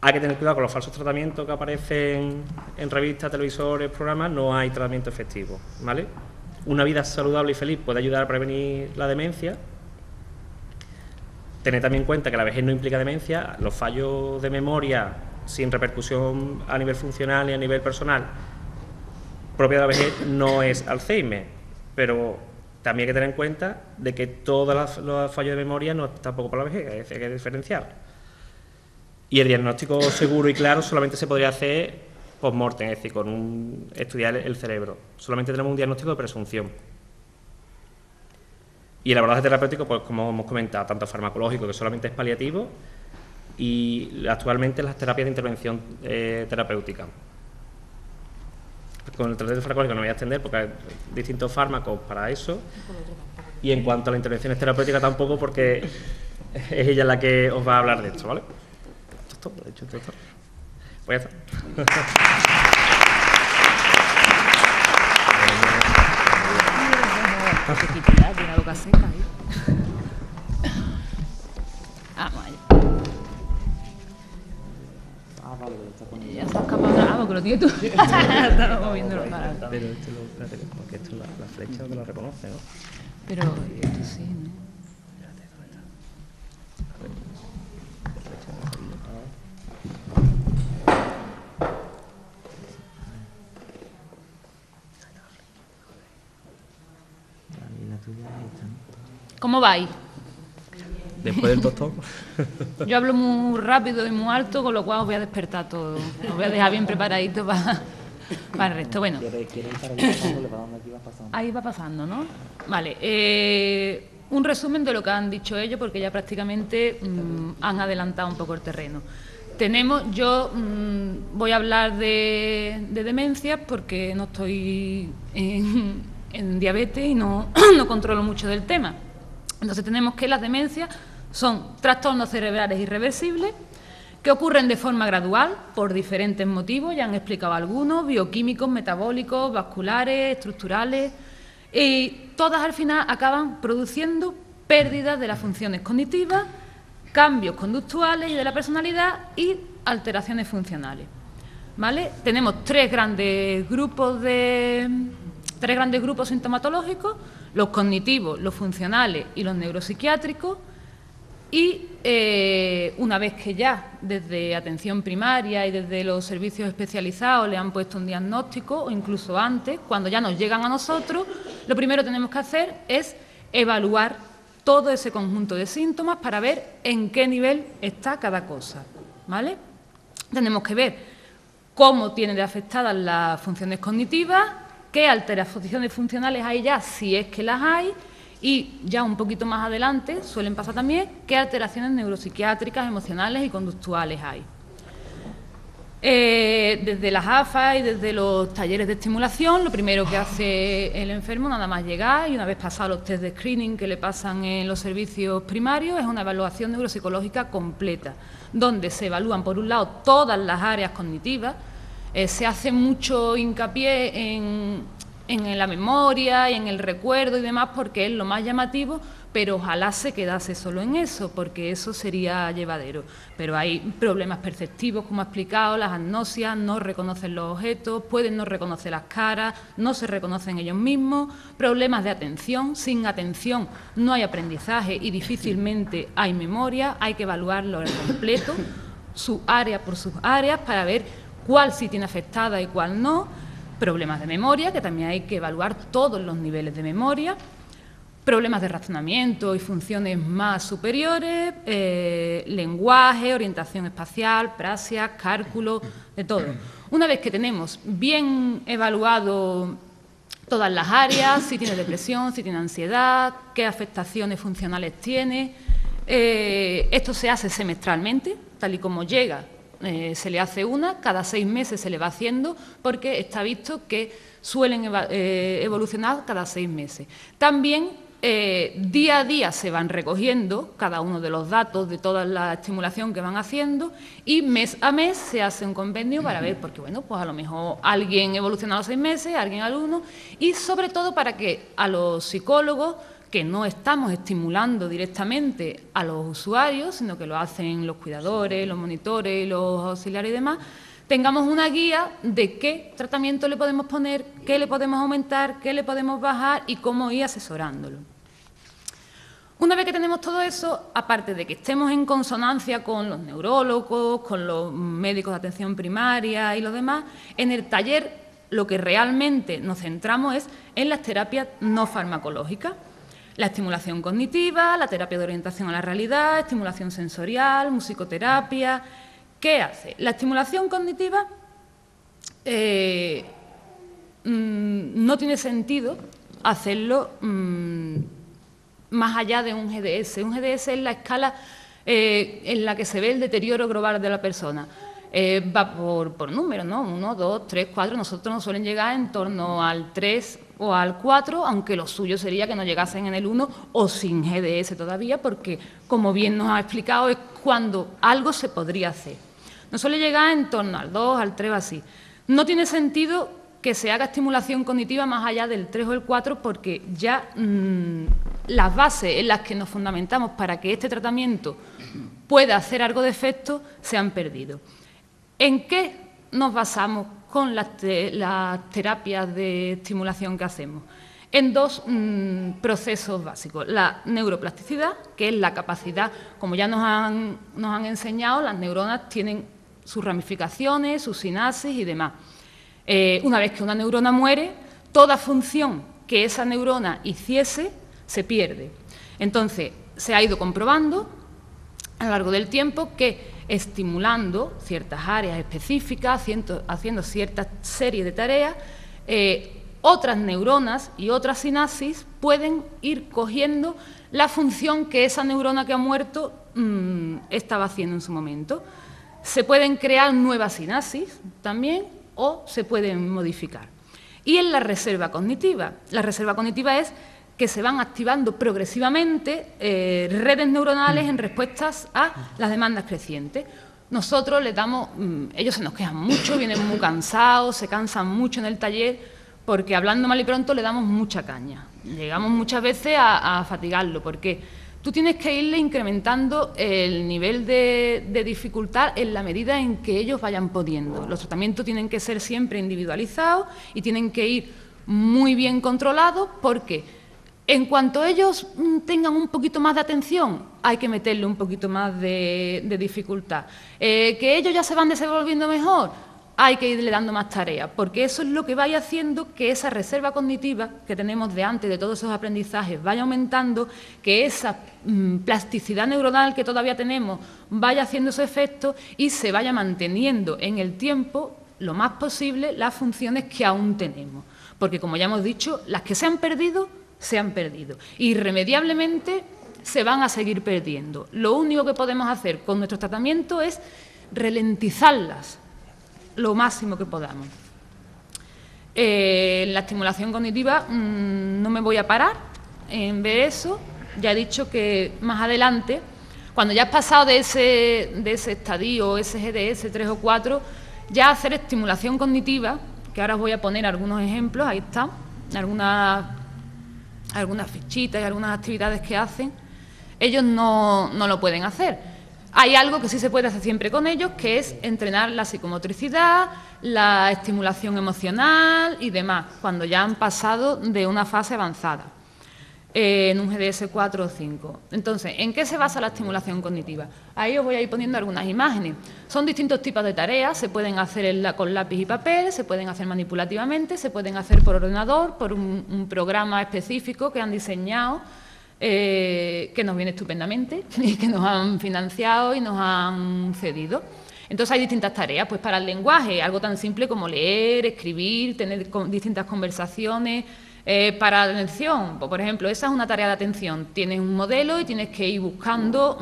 Hay que tener cuidado con los falsos tratamientos que aparecen en revistas, televisores, programas. No hay tratamiento efectivo, ¿vale? Una vida saludable y feliz puede ayudar a prevenir la demencia. Tener también en cuenta que la vejez no implica demencia. Los fallos de memoria sin repercusión a nivel funcional y a nivel personal propia de la vejez no es Alzheimer, pero también hay que tener en cuenta de que todos los fallos de memoria no es tampoco por la vejez, hay que diferenciar. Y el diagnóstico seguro y claro solamente se podría hacer post-mortem, es decir, estudiar el cerebro. Solamente tenemos un diagnóstico de presunción. Y el abordaje terapéutico, pues como hemos comentado, tanto farmacológico, que solamente es paliativo, y actualmente las terapias de intervención terapéutica. Con el tratamiento farmacológico no me voy a extender porque hay distintos fármacos para eso. Y en cuanto a las intervenciones terapéuticas tampoco, porque es ella la que os va a hablar de esto, ¿vale? Esto es todo, de hecho, esto es todo. Pues ya está. Tiene la boca seca, ¿eh? Vamos allá. Vale. Ya se ha escapado nada, porque lo tienes tú. Estaba moviéndolo para. Pero esto espérate, porque esto la flecha no te la reconoce, ¿no? Pero esto sí, ¿no? Espérate, ¿dónde está? A ver. La flecha no ha salido. La tuya es esta, ¿no? ¿Cómo vais? Después del doctor. Yo hablo muy rápido y muy alto, con lo cual os voy a despertar todo. Os voy a dejar bien preparadito para el resto. Bueno, ¿Quieres ir para allá pasando? ¿Le va dando aquí va pasando? ahí va pasando, ¿no? Vale. Un resumen de lo que han dicho ellos, porque ya prácticamente han adelantado un poco el terreno. Yo voy a hablar de demencias porque no estoy en diabetes y no controlo mucho del tema. Entonces tenemos que las demencias son trastornos cerebrales irreversibles que ocurren de forma gradual por diferentes motivos, ya han explicado algunos, bioquímicos, metabólicos, vasculares, estructurales, y todas al final acaban produciendo pérdidas de las funciones cognitivas, cambios conductuales y de la personalidad y alteraciones funcionales. ¿Vale? Tenemos tres grandes grupos sintomatológicos: los cognitivos, los funcionales y los neuropsiquiátricos. Y una vez que ya desde atención primaria y desde los servicios especializados le han puesto un diagnóstico, o incluso antes, cuando ya nos llegan a nosotros, lo primero que tenemos que hacer es evaluar todo ese conjunto de síntomas para ver en qué nivel está cada cosa, ¿vale? Tenemos que ver cómo tienen de afectadas las funciones cognitivas, qué alteraciones funcionales hay ya, si es que las hay, y ya un poquito más adelante suelen pasar también qué alteraciones neuropsiquiátricas, emocionales y conductuales hay. Desde las AFA y desde los talleres de estimulación, lo primero que hace el enfermo, nada más llegar, y una vez pasados los test de screening que le pasan en los servicios primarios, es una evaluación neuropsicológica completa, donde se evalúan, por un lado, todas las áreas cognitivas. Se hace mucho hincapié en la memoria y en el recuerdo y demás, porque es lo más llamativo, pero ojalá se quedase solo en eso, porque eso sería llevadero. Pero hay problemas perceptivos, como ha explicado, las agnosias, no reconocen los objetos, pueden no reconocer las caras, no se reconocen ellos mismos, problemas de atención, sin atención no hay aprendizaje y difícilmente hay memoria, hay que evaluarlo en completo, su área por sus áreas, para ver cuál sí tiene afectada y cuál no. Problemas de memoria, que también hay que evaluar todos los niveles de memoria, problemas de razonamiento y funciones más superiores, lenguaje, orientación espacial, praxia, cálculo, de todo. Una vez que tenemos bien evaluado todas las áreas, si tiene depresión, si tiene ansiedad, qué afectaciones funcionales tiene, esto se hace semestralmente, tal y como llega. Se le hace una, cada 6 meses se le va haciendo, porque está visto que suelen evolucionar cada 6 meses. También día a día se van recogiendo cada uno de los datos de toda la estimulación que van haciendo, y mes a mes se hace un convenio para ver, porque bueno, pues a lo mejor alguien evoluciona a los 6 meses, alguien al 1, y sobre todo para que a los psicólogos, que no estamos estimulando directamente a los usuarios, sino que lo hacen los cuidadores, los monitores, los auxiliares y demás, tengamos una guía de qué tratamiento le podemos poner, qué le podemos aumentar, qué le podemos bajar y cómo ir asesorándolo. Una vez que tenemos todo eso, aparte de que estemos en consonancia con los neurólogos, con los médicos de atención primaria y los demás, en el taller lo que realmente nos centramos es en las terapias no farmacológicas. La estimulación cognitiva, la terapia de orientación a la realidad, estimulación sensorial, musicoterapia. ¿Qué hace? La estimulación cognitiva no tiene sentido hacerlo más allá de un GDS. Un GDS es la escala en la que se ve el deterioro global de la persona. Va por números, ¿no? 1, 2, 3, 4. Nosotros nos suelen llegar en torno al 3 o al 4, aunque lo suyo sería que no llegasen en el 1 o sin GDS todavía, porque, como bien nos ha explicado, es cuando algo se podría hacer. Nos suele llegar en torno al 2, al 3 o así. No tiene sentido que se haga estimulación cognitiva más allá del 3 o el 4, porque ya las bases en las que nos fundamentamos para que este tratamiento pueda hacer algo de efecto se han perdido. ¿En qué nos basamos con las terapias de estimulación que hacemos? En dos procesos básicos. La neuroplasticidad, que es la capacidad, como ya nos han enseñado, las neuronas tienen sus ramificaciones, sus sinapsis y demás. Una vez que una neurona muere, toda función que esa neurona hiciese se pierde. Entonces, se ha ido comprobando a lo largo del tiempo que estimulando ciertas áreas específicas, haciendo cierta serie de tareas, otras neuronas y otras sinapsis pueden ir cogiendo la función que esa neurona que ha muerto estaba haciendo en su momento. Se pueden crear nuevas sinapsis también o se pueden modificar. Y en la reserva cognitiva. La reserva cognitiva es que se van activando progresivamente redes neuronales en respuestas a las demandas crecientes. Nosotros les damos, ellos se nos quejan mucho, vienen muy cansados, se cansan mucho en el taller, porque hablando mal y pronto le damos mucha caña. Llegamos muchas veces a fatigarlo, porque tú tienes que irle incrementando el nivel de dificultad en la medida en que ellos vayan pudiendo. Los tratamientos tienen que ser siempre individualizados y tienen que ir muy bien controlados, porque en cuanto ellos tengan un poquito más de atención, hay que meterle un poquito más de dificultad. Que ellos ya se van desenvolviendo mejor, hay que irle dando más tareas, porque eso es lo que vaya haciendo que esa reserva cognitiva que tenemos de antes, de todos esos aprendizajes, vaya aumentando, que esa plasticidad neuronal que todavía tenemos vaya haciendo su efecto y se vaya manteniendo en el tiempo lo más posible las funciones que aún tenemos. Porque, como ya hemos dicho, las que se han perdido, irremediablemente se van a seguir perdiendo. Lo único que podemos hacer con nuestros tratamientos es ralentizarlas lo máximo que podamos. La estimulación cognitiva, no me voy a parar en ver eso. Ya he dicho que más adelante, cuando ya has pasado de ese estadio, ese GDS 3 o 4, ya hacer estimulación cognitiva, que ahora os voy a poner algunos ejemplos, ahí está, algunas fichitas y algunas actividades que hacen, ellos no lo pueden hacer. Hay algo que sí se puede hacer siempre con ellos, que es entrenar la psicomotricidad, la estimulación emocional y demás, cuando ya han pasado de una fase avanzada, en un GDS 4 o 5. Entonces, ¿en qué se basa la estimulación cognitiva? Ahí os voy a ir poniendo algunas imágenes. Son distintos tipos de tareas, se pueden hacer con lápiz y papel, se pueden hacer manipulativamente, se pueden hacer por ordenador, por un programa específico que han diseñado, que nos viene estupendamente y que nos han financiado y nos han cedido. Entonces hay distintas tareas, pues para el lenguaje, algo tan simple como leer, escribir, tener distintas conversaciones. Para la atención, por ejemplo, esa es una tarea de atención. Tienes un modelo y tienes que ir buscando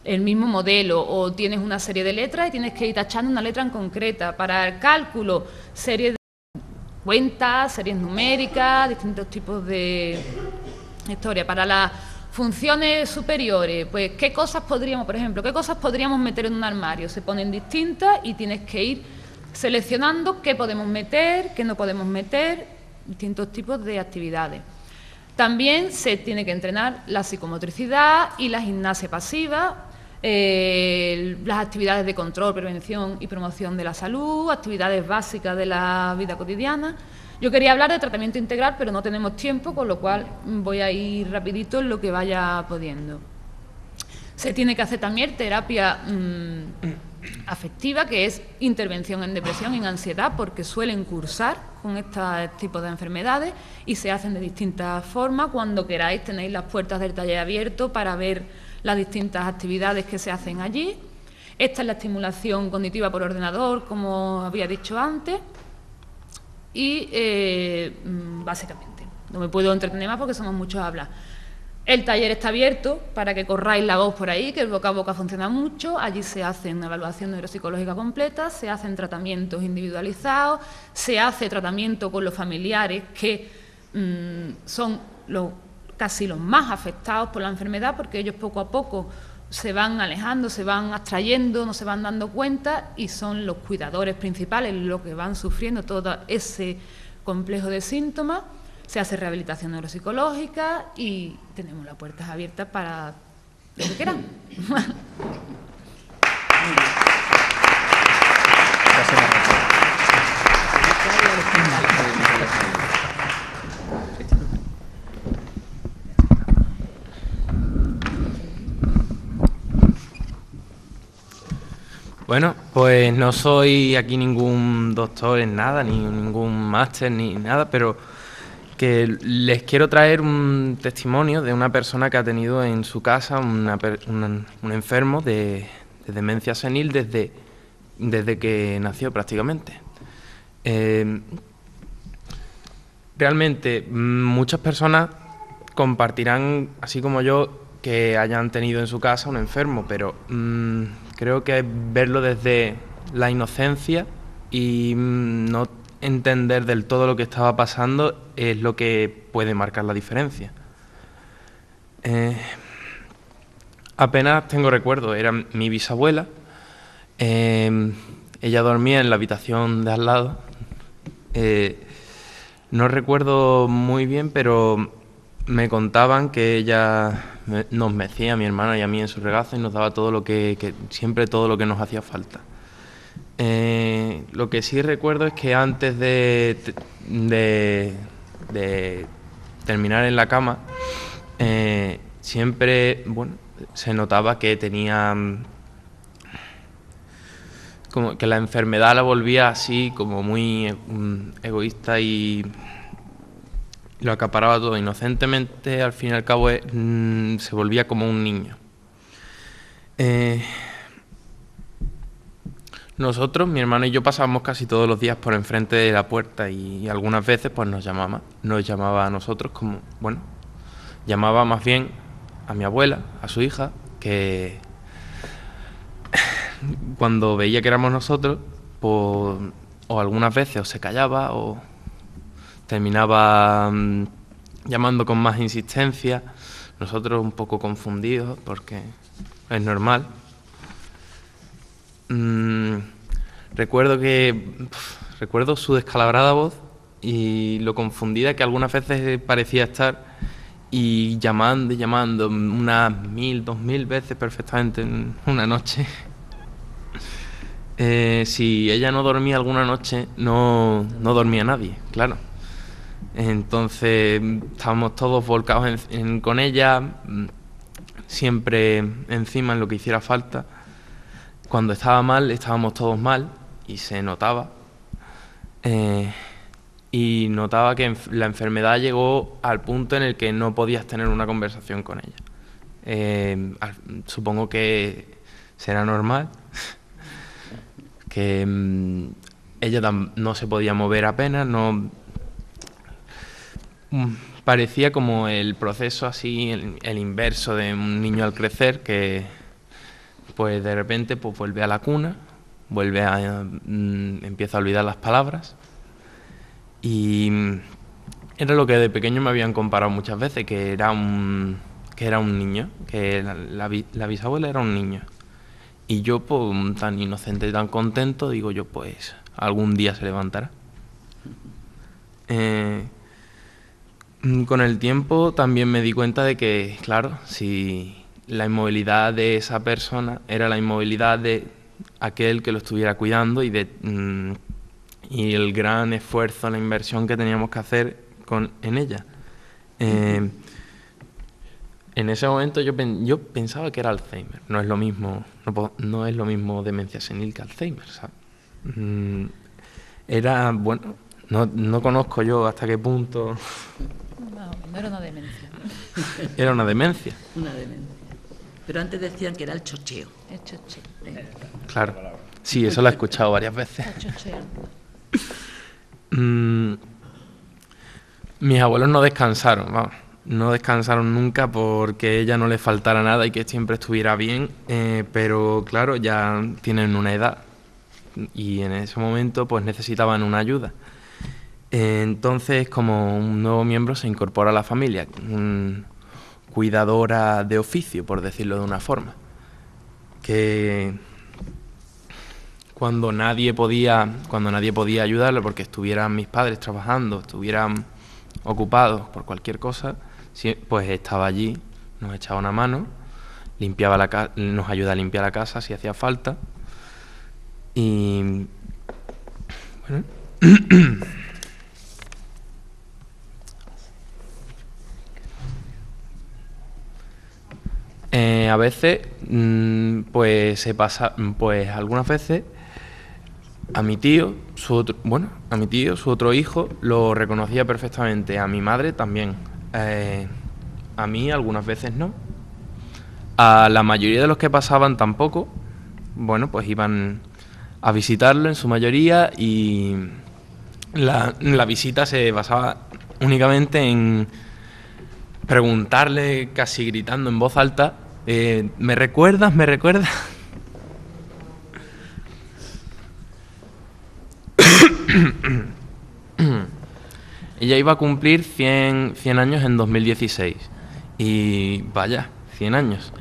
el mismo modelo, o tienes una serie de letras y tienes que ir tachando una letra en concreta. Para el cálculo, series de cuentas, series numéricas, distintos tipos de historia. Para las funciones superiores, pues qué cosas podríamos, por ejemplo, qué cosas podríamos meter en un armario. Se ponen distintas y tienes que ir seleccionando qué podemos meter, qué no podemos meter, distintos tipos de actividades. También se tiene que entrenar la psicomotricidad y la gimnasia pasiva, las actividades de control, prevención y promoción de la salud, actividades básicas de la vida cotidiana. Yo quería hablar de tratamiento integral, pero no tenemos tiempo, con lo cual voy a ir rapidito en lo que vaya pudiendo. Se tiene que hacer también terapia afectiva, que es intervención en depresión y en ansiedad, porque suelen cursar con este tipo de enfermedades y se hacen de distintas formas. Cuando queráis tenéis las puertas del taller abierto para ver las distintas actividades que se hacen allí. Esta es la estimulación cognitiva por ordenador, como había dicho antes. Y básicamente, no me puedo entretener más porque somos muchos a hablar. El taller está abierto para que corráis la voz por ahí, que el boca a boca funciona mucho. Allí se hace una evaluación neuropsicológica completa, se hacen tratamientos individualizados, se hace tratamiento con los familiares, que son casi los más afectados por la enfermedad, porque ellos poco a poco se van alejando, se van abstrayendo, no se van dando cuenta, y son los cuidadores principales los que van sufriendo todo ese complejo de síntomas. Se hace rehabilitación neuropsicológica y tenemos las puertas abiertas para lo que quieran. Bueno, pues no soy aquí ningún doctor en nada, ni ningún máster, ni nada, pero que les quiero traer un testimonio de una persona que ha tenido en su casa un enfermo de demencia senil desde que nació prácticamente. Realmente muchas personas compartirán, así como yo, que hayan tenido en su casa un enfermo, pero creo que verlo desde la inocencia y no entender del todo lo que estaba pasando es lo que puede marcar la diferencia. Apenas tengo recuerdo, era mi bisabuela, ella dormía en la habitación de al lado, no recuerdo muy bien, pero me contaban que ella nos mecía a mi hermana y a mí en su regazo y nos daba todo lo siempre todo lo que nos hacía falta. Lo que sí recuerdo es que antes de terminar en la cama, siempre, bueno, se notaba que tenía como que la enfermedad la volvía así como muy egoísta y lo acaparaba todo inocentemente. Al fin y al cabo se volvía como un niño. Nosotros, mi hermano y yo, pasábamos casi todos los días por enfrente de la puerta y algunas veces pues nos llamaba a nosotros como, bueno, llamaba más bien a mi abuela, a su hija, que cuando veía que éramos nosotros, pues, o algunas veces o se callaba o terminaba llamando con más insistencia, nosotros un poco confundidos porque es normal. Recuerdo su descalabrada voz y lo confundida que algunas veces parecía estar y llamando unas 1000, 2000 veces perfectamente en una noche. Si ella no dormía alguna noche, no dormía nadie, claro. Entonces estábamos todos volcados con ella, siempre encima en lo que hiciera falta. Cuando estaba mal, estábamos todos mal y se notaba. Y notaba que la enfermedad llegó al punto en el que no podías tener una conversación con ella. Supongo que será normal, que ella no se podía mover apenas, parecía como el proceso así, el inverso de un niño al crecer, que pues de repente pues vuelve a la cuna, empieza a olvidar las palabras, y era lo que de pequeño me habían comparado muchas veces, que era un niño, que la bisabuela era un niño. Y yo, pues, tan inocente y tan contento, digo yo, pues, algún día se levantará. Con el tiempo también me di cuenta de que, claro, si la inmovilidad de esa persona era la inmovilidad de aquel que lo estuviera cuidando y el gran esfuerzo, la inversión que teníamos que hacer en ella. En ese momento yo pensaba que era Alzheimer. No es lo mismo demencia senil que Alzheimer, ¿sabes? Era, bueno, no conozco yo hasta qué punto. No era una demencia. Era una demencia. Una demencia. Pero antes decían que era el chocheo. El chocheo. Claro. Sí, eso lo he escuchado varias veces. El chocheo. Mis abuelos no descansaron, vamos. No descansaron nunca porque a ella no le faltara nada y que siempre estuviera bien, pero claro, ya tienen una edad y en ese momento pues necesitaban una ayuda. Entonces, como un nuevo miembro se incorpora a la familia, cuidadora de oficio, por decirlo de una forma, que cuando nadie podía ayudarle porque estuvieran mis padres trabajando, estuvieran ocupados por cualquier cosa, pues estaba allí, nos echaba una mano, nos ayuda a limpiar la casa si hacía falta. Y bueno, A veces, pues se pasa, pues algunas veces a mi tío, su otro hijo, lo reconocía perfectamente. A mi madre también. A mí algunas veces no. A la mayoría de los que pasaban tampoco. Bueno, pues iban a visitarlo en su mayoría y la visita se basaba únicamente en preguntarle, casi gritando en voz alta, ¿me recuerdas? ¿Me recuerdas? Ella iba a cumplir 100 años en 2016 y vaya, 100 años.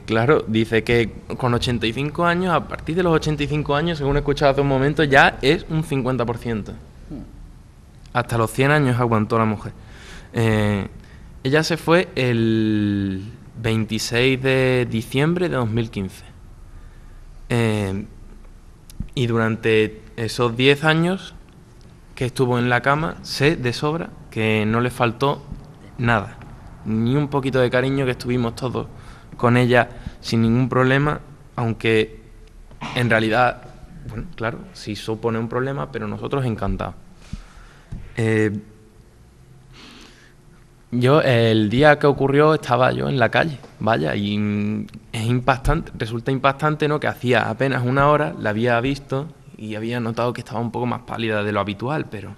Claro, dice que con 85 años, a partir de los 85 años, según he escuchado hace un momento, ya es un 50%. Hasta los 100 años aguantó la mujer. Ella se fue el 26 de diciembre de 2015. Y durante esos 10 años que estuvo en la cama, sé de sobra que no le faltó nada. Ni un poquito de cariño, que estuvimos todos con ella sin ningún problema, aunque en realidad, bueno, claro, sí supone un problema, pero nosotros encantados. Yo, el día que ocurrió, estaba yo en la calle, vaya, y es impactante, resulta impactante, ¿no?, que hacía apenas una hora la había visto y había notado que estaba un poco más pálida de lo habitual, pero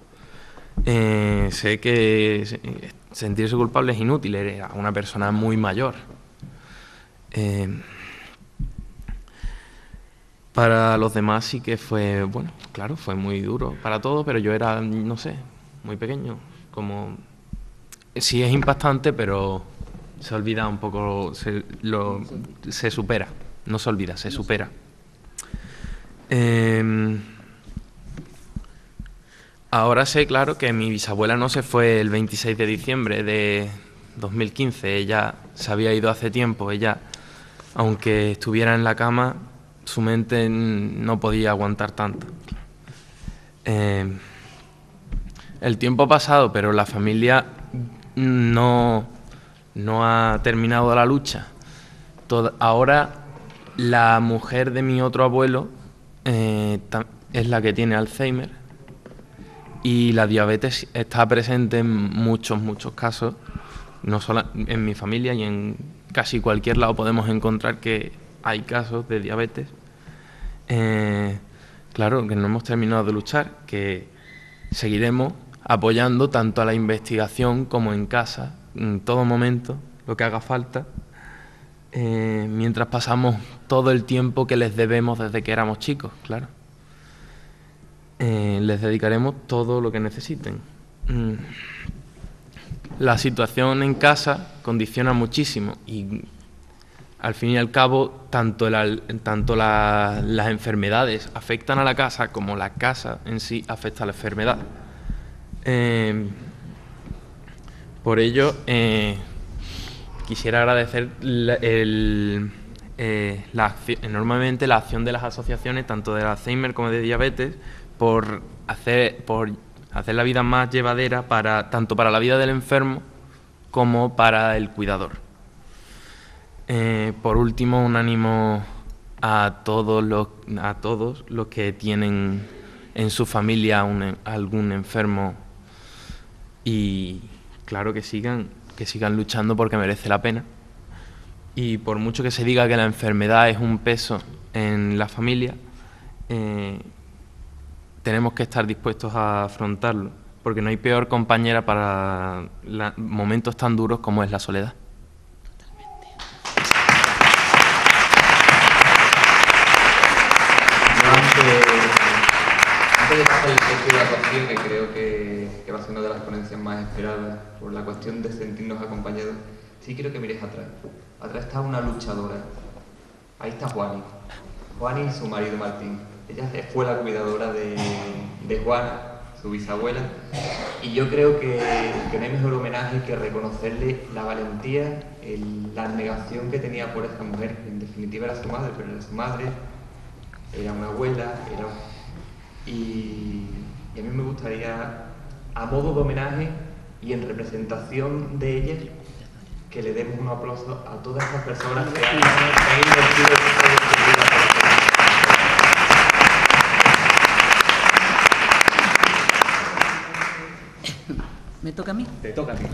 sé que sentirse culpable es inútil, era una persona muy mayor. Para los demás sí que fue, bueno, claro, fue muy duro para todos, pero yo era, no sé, muy pequeño, como... Sí es impactante, pero se olvida un poco, se supera, no se olvida, se supera. Ahora sé, claro, que mi bisabuela no se fue el 26 de diciembre de 2015, ella se había ido hace tiempo, ella, aunque estuviera en la cama, su mente no podía aguantar tanto. El tiempo ha pasado, pero la familia no ha terminado la lucha. Ahora la mujer de mi otro abuelo es la que tiene Alzheimer y la diabetes está presente en muchos casos, no solo en mi familia, y en casi cualquier lado podemos encontrar que hay casos de diabetes. Claro, que no hemos terminado de luchar, que seguiremos apoyando tanto a la investigación como en casa, en todo momento, lo que haga falta, mientras pasamos todo el tiempo que les debemos desde que éramos chicos, claro. Les dedicaremos todo lo que necesiten. La situación en casa condiciona muchísimo y, al fin y al cabo, tanto las enfermedades afectan a la casa como la casa en sí afecta a la enfermedad. Por ello, quisiera agradecer enormemente la acción de las asociaciones, tanto de Alzheimer como de diabetes, por hacer la vida más llevadera tanto para la vida del enfermo como para el cuidador. Por último, un ánimo a todos los que tienen en su familia algún enfermo, y claro, que sigan luchando, porque merece la pena. Y por mucho que se diga que la enfermedad es un peso en la familia, tenemos que estar dispuestos a afrontarlo, porque no hay peor compañera para momentos tan duros como es la soledad. Antes de pasar el texto de la cuestión, que creo que va a ser una de las ponencias más esperadas por la cuestión de sentirnos acompañados, sí quiero que mires atrás. Atrás está una luchadora. Ahí está Juani. Juani y su marido Martín. Ella fue la cuidadora de Juana, su bisabuela, y yo creo que no hay mejor homenaje que reconocerle la valentía, la abnegación que tenía por esta mujer. En definitiva era su madre, pero era su madre, era una abuela, y a mí me gustaría, a modo de homenaje y en representación de ella, que le demos un aplauso a todas esas personas que han invertido en su vida. ¿Me toca a mí? Te toca a ti.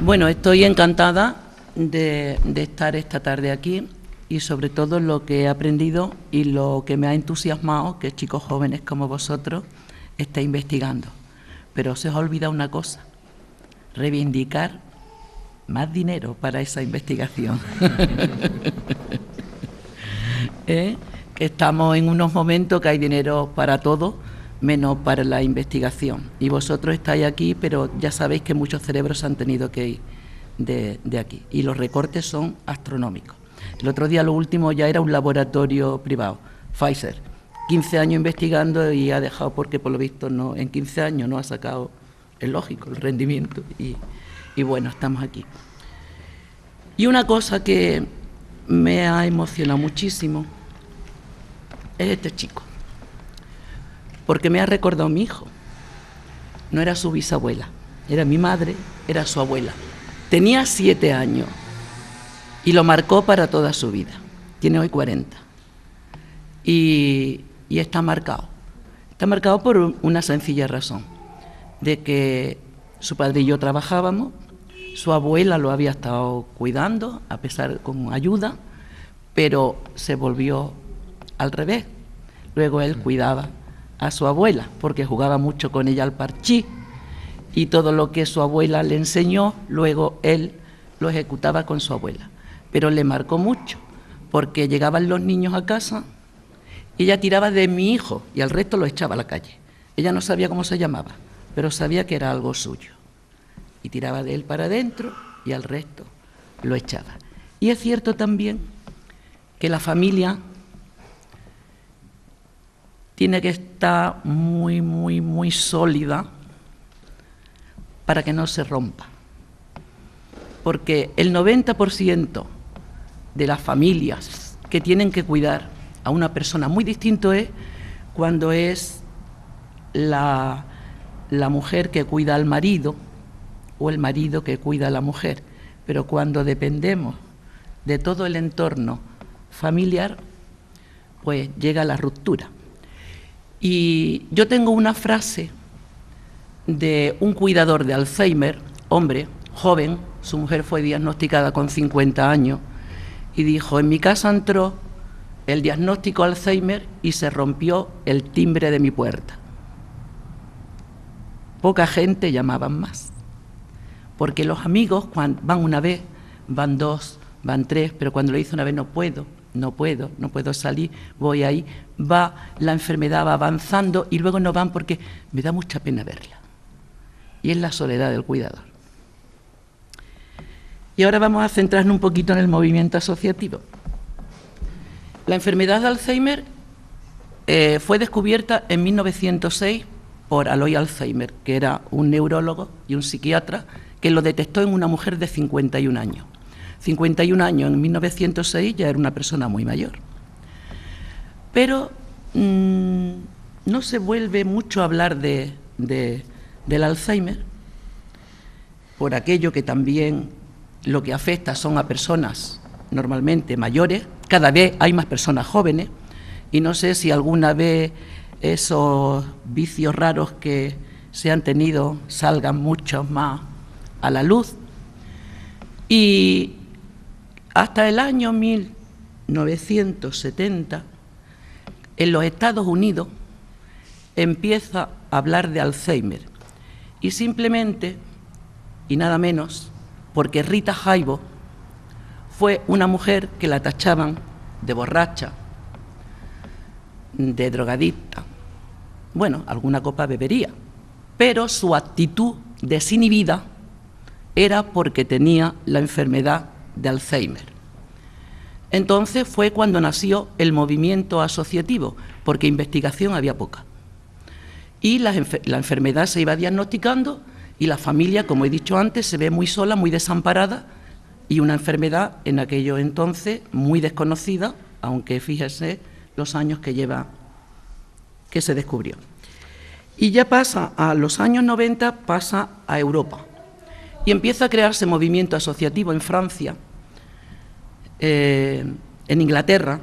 Bueno, estoy encantada de estar esta tarde aquí y sobre todo lo que he aprendido y lo que me ha entusiasmado, que chicos jóvenes como vosotros estáis investigando. Pero se os ha olvidado una cosa, reivindicar más dinero para esa investigación. Que estamos en unos momentos que hay dinero para todo, menos para la investigación. Y vosotros estáis aquí, pero ya sabéis que muchos cerebros han tenido que ir de aquí. Y los recortes son astronómicos. El otro día lo último ya era un laboratorio privado, Pfizer. 15 años investigando y ha dejado porque por lo visto no, en 15 años no ha sacado el lógico, el rendimiento. Y bueno, estamos aquí. Y una cosa que me ha emocionado muchísimo es este chico. Porque me ha recordado a mi hijo. No era su bisabuela, era mi madre, era su abuela. Tenía 7 años y lo marcó para toda su vida. Tiene hoy 40. Y está marcado. Está marcado por una sencilla razón, de que su padre y yo trabajábamos, su abuela lo había estado cuidando, a pesar con ayuda, pero se volvió al revés. Luego él cuidaba a su abuela, porque jugaba mucho con ella al parchís, y todo lo que su abuela le enseñó, luego él lo ejecutaba con su abuela. Pero le marcó mucho, porque llegaban los niños a casa, y ella tiraba de mi hijo, y al resto lo echaba a la calle. Ella no sabía cómo se llamaba, pero sabía que era algo suyo. Y tiraba de él para adentro, y al resto lo echaba. Y es cierto también que la familia tiene que estar muy, muy, muy sólida para que no se rompa. Porque el 90% de las familias que tienen que cuidar a una persona muy distinto es cuando es la mujer que cuida al marido o el marido que cuida a la mujer. Pero cuando dependemos de todo el entorno familiar, pues llega la ruptura. Y yo tengo una frase de un cuidador de Alzheimer, hombre, joven, su mujer fue diagnosticada con 50 años, y dijo, en mi casa entró el diagnóstico Alzheimer y se rompió el timbre de mi puerta. Poca gente llamaban más, porque los amigos cuando van una vez, van 2, van 3, pero cuando lo dice una vez no puedo salir, voy ahí, va, la enfermedad va avanzando y luego no van porque me da mucha pena verla. Y es la soledad del cuidador. Y ahora vamos a centrarnos un poquito en el movimiento asociativo. La enfermedad de Alzheimer fue descubierta en 1906 por Alois Alzheimer, que era un neurólogo y un psiquiatra que lo detectó en una mujer de 51 años. 51 años en 1906 ya era una persona muy mayor. Pero no se vuelve mucho a hablar del Alzheimer, por aquello que también lo que afecta son a personas normalmente mayores, cada vez hay más personas jóvenes, y no sé si alguna vez esos vicios raros que se han tenido salgan muchos más a la luz. Y hasta el año 1970, en los Estados Unidos, empieza a hablar de Alzheimer. Y simplemente, y nada menos, porque Rita Hayworth fue una mujer que la tachaban de borracha, de drogadicta. Bueno, alguna copa bebería, pero su actitud desinhibida era porque tenía la enfermedad de Alzheimer. Entonces fue cuando nació el movimiento asociativo, porque investigación había poca. Y la enfermedad se iba diagnosticando y la familia, como he dicho antes, se ve muy sola, muy desamparada, y una enfermedad en aquello entonces muy desconocida, aunque fíjese los años que lleva, que se descubrió. Y ya pasa, a los años 90, pasa a Europa. Y empieza a crearse movimiento asociativo en Francia, en Inglaterra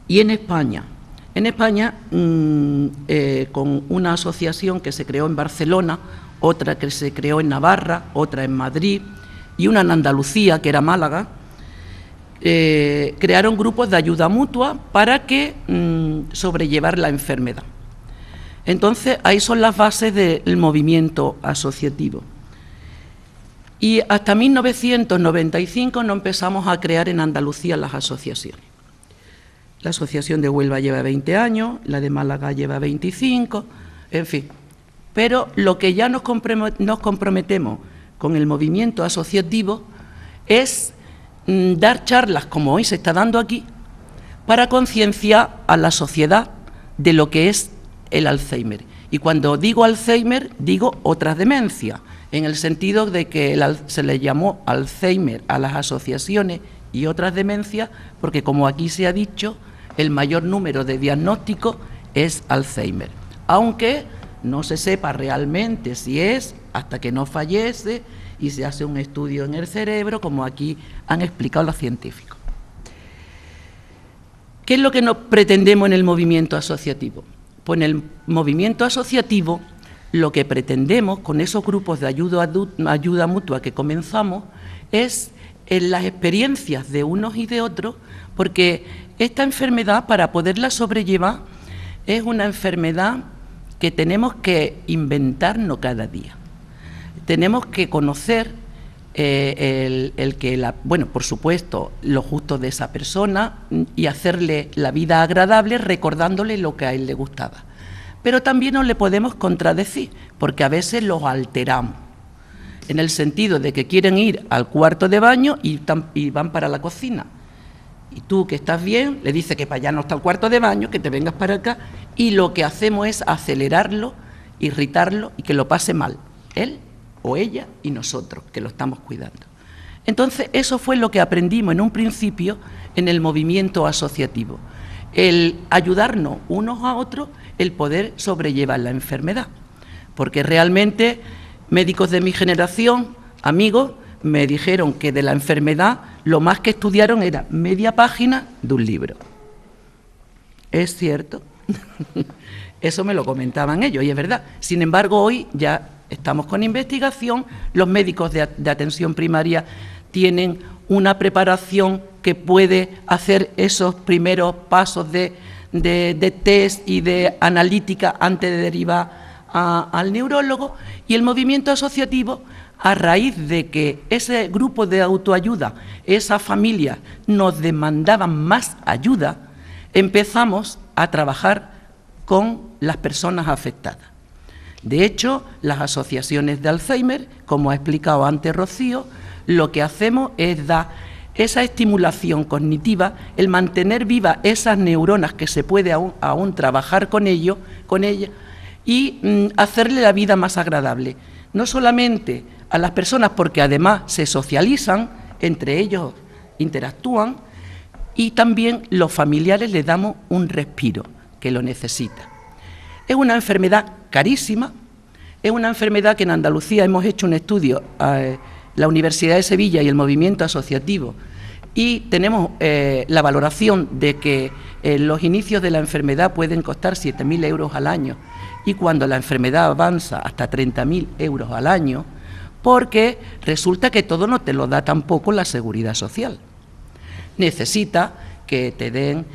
y en España. En España, con una asociación que se creó en Barcelona, otra que se creó en Navarra, otra en Madrid y una en Andalucía, que era Málaga, crearon grupos de ayuda mutua para que sobrellevar la enfermedad. Entonces, ahí son las bases del movimiento asociativo. Y hasta 1995 no empezamos a crear en Andalucía las asociaciones. La asociación de Huelva lleva 20 años, la de Málaga lleva 25, en fin. Pero lo que ya nos comprometemos con el movimiento asociativo es dar charlas, como hoy se está dando aquí, para concienciar a la sociedad de lo que es el Alzheimer. Y cuando digo Alzheimer, digo otras demencias, en el sentido de que se le llamó Alzheimer a las asociaciones y otras demencias, porque como aquí se ha dicho, el mayor número de diagnósticos es Alzheimer, aunque no se sepa realmente si es hasta que no fallece y se hace un estudio en el cerebro, como aquí han explicado los científicos. ¿Qué es lo que nos pretendemos en el movimiento asociativo? Pues en el movimiento asociativo lo que pretendemos con esos grupos de ayuda mutua que comenzamos es en las experiencias de unos y de otros, porque esta enfermedad, para poderla sobrellevar, es una enfermedad que tenemos que inventarnos cada día. Tenemos que conocer bueno, por supuesto, los gustos de esa persona y hacerle la vida agradable recordándole lo que a él le gustaba. Pero también no le podemos contradecir, porque a veces los alteramos, en el sentido de que quieren ir al cuarto de baño y van para la cocina. Y tú, que estás bien, le dices que para allá no está el cuarto de baño, que te vengas para acá, y lo que hacemos es acelerarlo, irritarlo y que lo pase mal, él o ella y nosotros, que lo estamos cuidando. Entonces, eso fue lo que aprendimos en un principio en el movimiento asociativo, el ayudarnos unos a otros, el poder sobrellevar la enfermedad, porque realmente médicos de mi generación, amigos, me dijeron que de la enfermedad lo más que estudiaron era media página de un libro. ¿Es cierto? Eso me lo comentaban ellos y es verdad. Sin embargo, hoy ya estamos con investigación, los médicos de atención primaria tienen una preparación que puede hacer esos primeros pasos de test y de analítica antes de derivar al neurólogo, y el movimiento asociativo, a raíz de que ese grupo de autoayuda, esas familias nos demandaban más ayuda, empezamos a trabajar con las personas afectadas. De hecho, las asociaciones de Alzheimer, como ha explicado antes Rocío, lo que hacemos es dar esa estimulación cognitiva, el mantener vivas esas neuronas que se puede aún trabajar con ellas y hacerle la vida más agradable. No solamente a las personas, porque además se socializan, entre ellos interactúan, y también los familiares les damos un respiro que lo necesita. Es una enfermedad carísima, es una enfermedad que en Andalucía hemos hecho un estudio, la Universidad de Sevilla y el movimiento asociativo, y tenemos la valoración de que los inicios de la enfermedad pueden costar 7.000 euros al año, y cuando la enfermedad avanza hasta 30.000 euros al año, porque resulta que todo no te lo da tampoco la Seguridad Social. Necesita que te den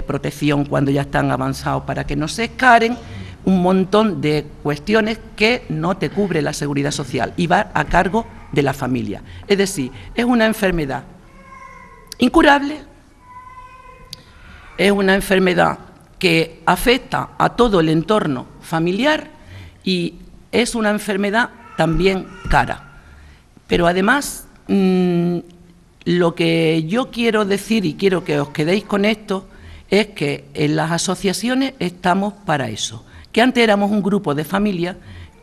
protección cuando ya están avanzados para que no se escaren, un montón de cuestiones que no te cubre la Seguridad Social y va a cargo de la familia. Es decir, es una enfermedad incurable, es una enfermedad que afecta a todo el entorno familiar y es una enfermedad también cara. Pero además, lo que yo quiero decir y quiero que os quedéis con esto es que en las asociaciones estamos para eso, que antes éramos un grupo de familias,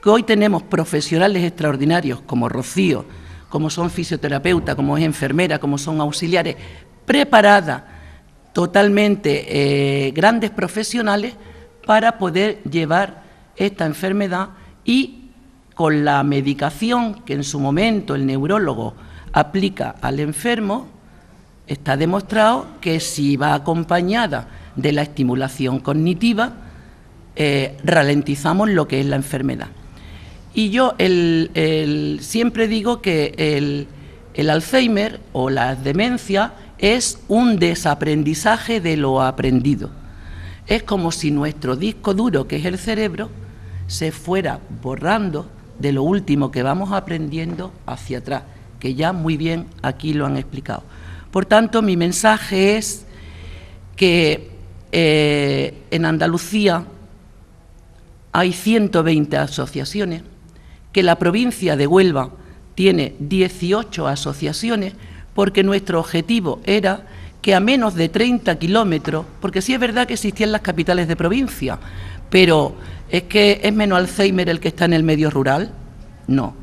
que hoy tenemos profesionales extraordinarios como Rocío, como son fisioterapeutas, como es enfermera, como son auxiliares, preparadas, totalmente grandes profesionales para poder llevar esta enfermedad y con la medicación que en su momento el neurólogo aplica al enfermo, está demostrado que si va acompañada de la estimulación cognitiva, ralentizamos lo que es la enfermedad. Y yo siempre digo que el Alzheimer o la demencia es un desaprendizaje de lo aprendido. Es como si nuestro disco duro, que es el cerebro, se fuera borrando de lo último que vamos aprendiendo hacia atrás, que ya muy bien aquí lo han explicado. Por tanto, mi mensaje es que en Andalucía hay 120 asociaciones, que la provincia de Huelva tiene 18 asociaciones, porque nuestro objetivo era que a menos de 30 kilómetros, porque sí es verdad que existían las capitales de provincia, pero ¿es que es menos Alzheimer el que está en el medio rural? No.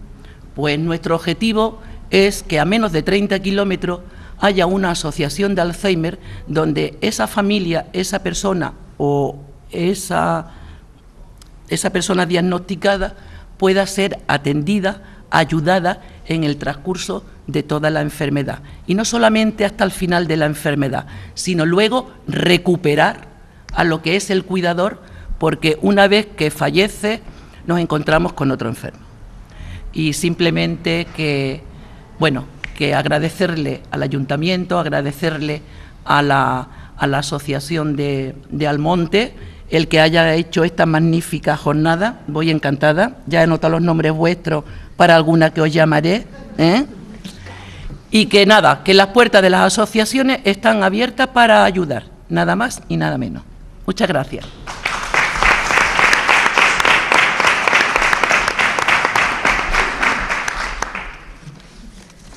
Pues nuestro objetivo es que a menos de 30 kilómetros haya una asociación de Alzheimer donde esa familia, esa persona o esa persona diagnosticada pueda ser atendida, ayudada en el transcurso de toda la enfermedad. Y no solamente hasta el final de la enfermedad, sino luego recuperar a lo que es el cuidador, porque una vez que fallece nos encontramos con otro enfermo. Y simplemente que agradecerle al ayuntamiento, agradecerle a la asociación de Almonte el que haya hecho esta magnífica jornada. Voy encantada, ya he anotado los nombres vuestros para alguna que os llamaré, y que nada, que las puertas de las asociaciones están abiertas para ayudar, nada más y nada menos. Muchas gracias.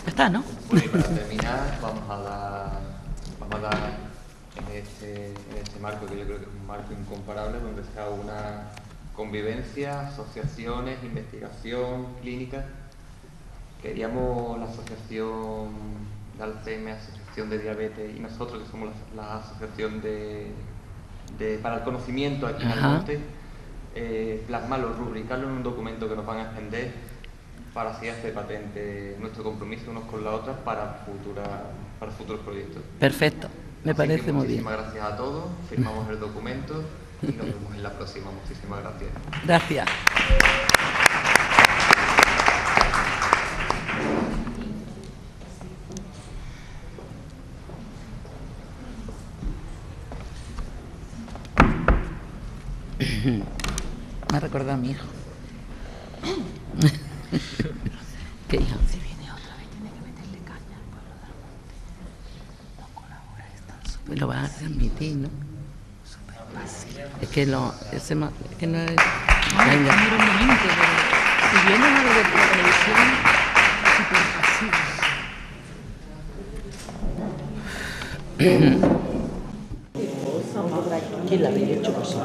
Está, ¿no? Bueno, y para terminar, vamos a dar en este marco, que yo creo que es un marco incomparable, donde está una convivencia, asociaciones, investigación, clínica. Queríamos la asociación de Alzheimer, asociación de diabetes, y nosotros, que somos la asociación para el conocimiento aquí en Almonte, plasmarlo, rubricarlo en un documento que nos van a extender, para así hacer patente nuestro compromiso unos con la otra para futuros proyectos. Perfecto, me parece muy bien. Muchísimas gracias a todos, firmamos el documento y nos vemos en la próxima. Muchísimas gracias. Gracias. Me ha recordado a mi hijo. ¿Qué hijo? Si viene otra vez, tiene que meterle caña al pueblo de Almonte. No colabora, es tan súper. Lo vas a transmitir, ¿no? Súper fácil. Es que es que no es. Venga. No, un momento, pero si viene algo de la televisión, súper fácil. ¿Quién la habría hecho posible?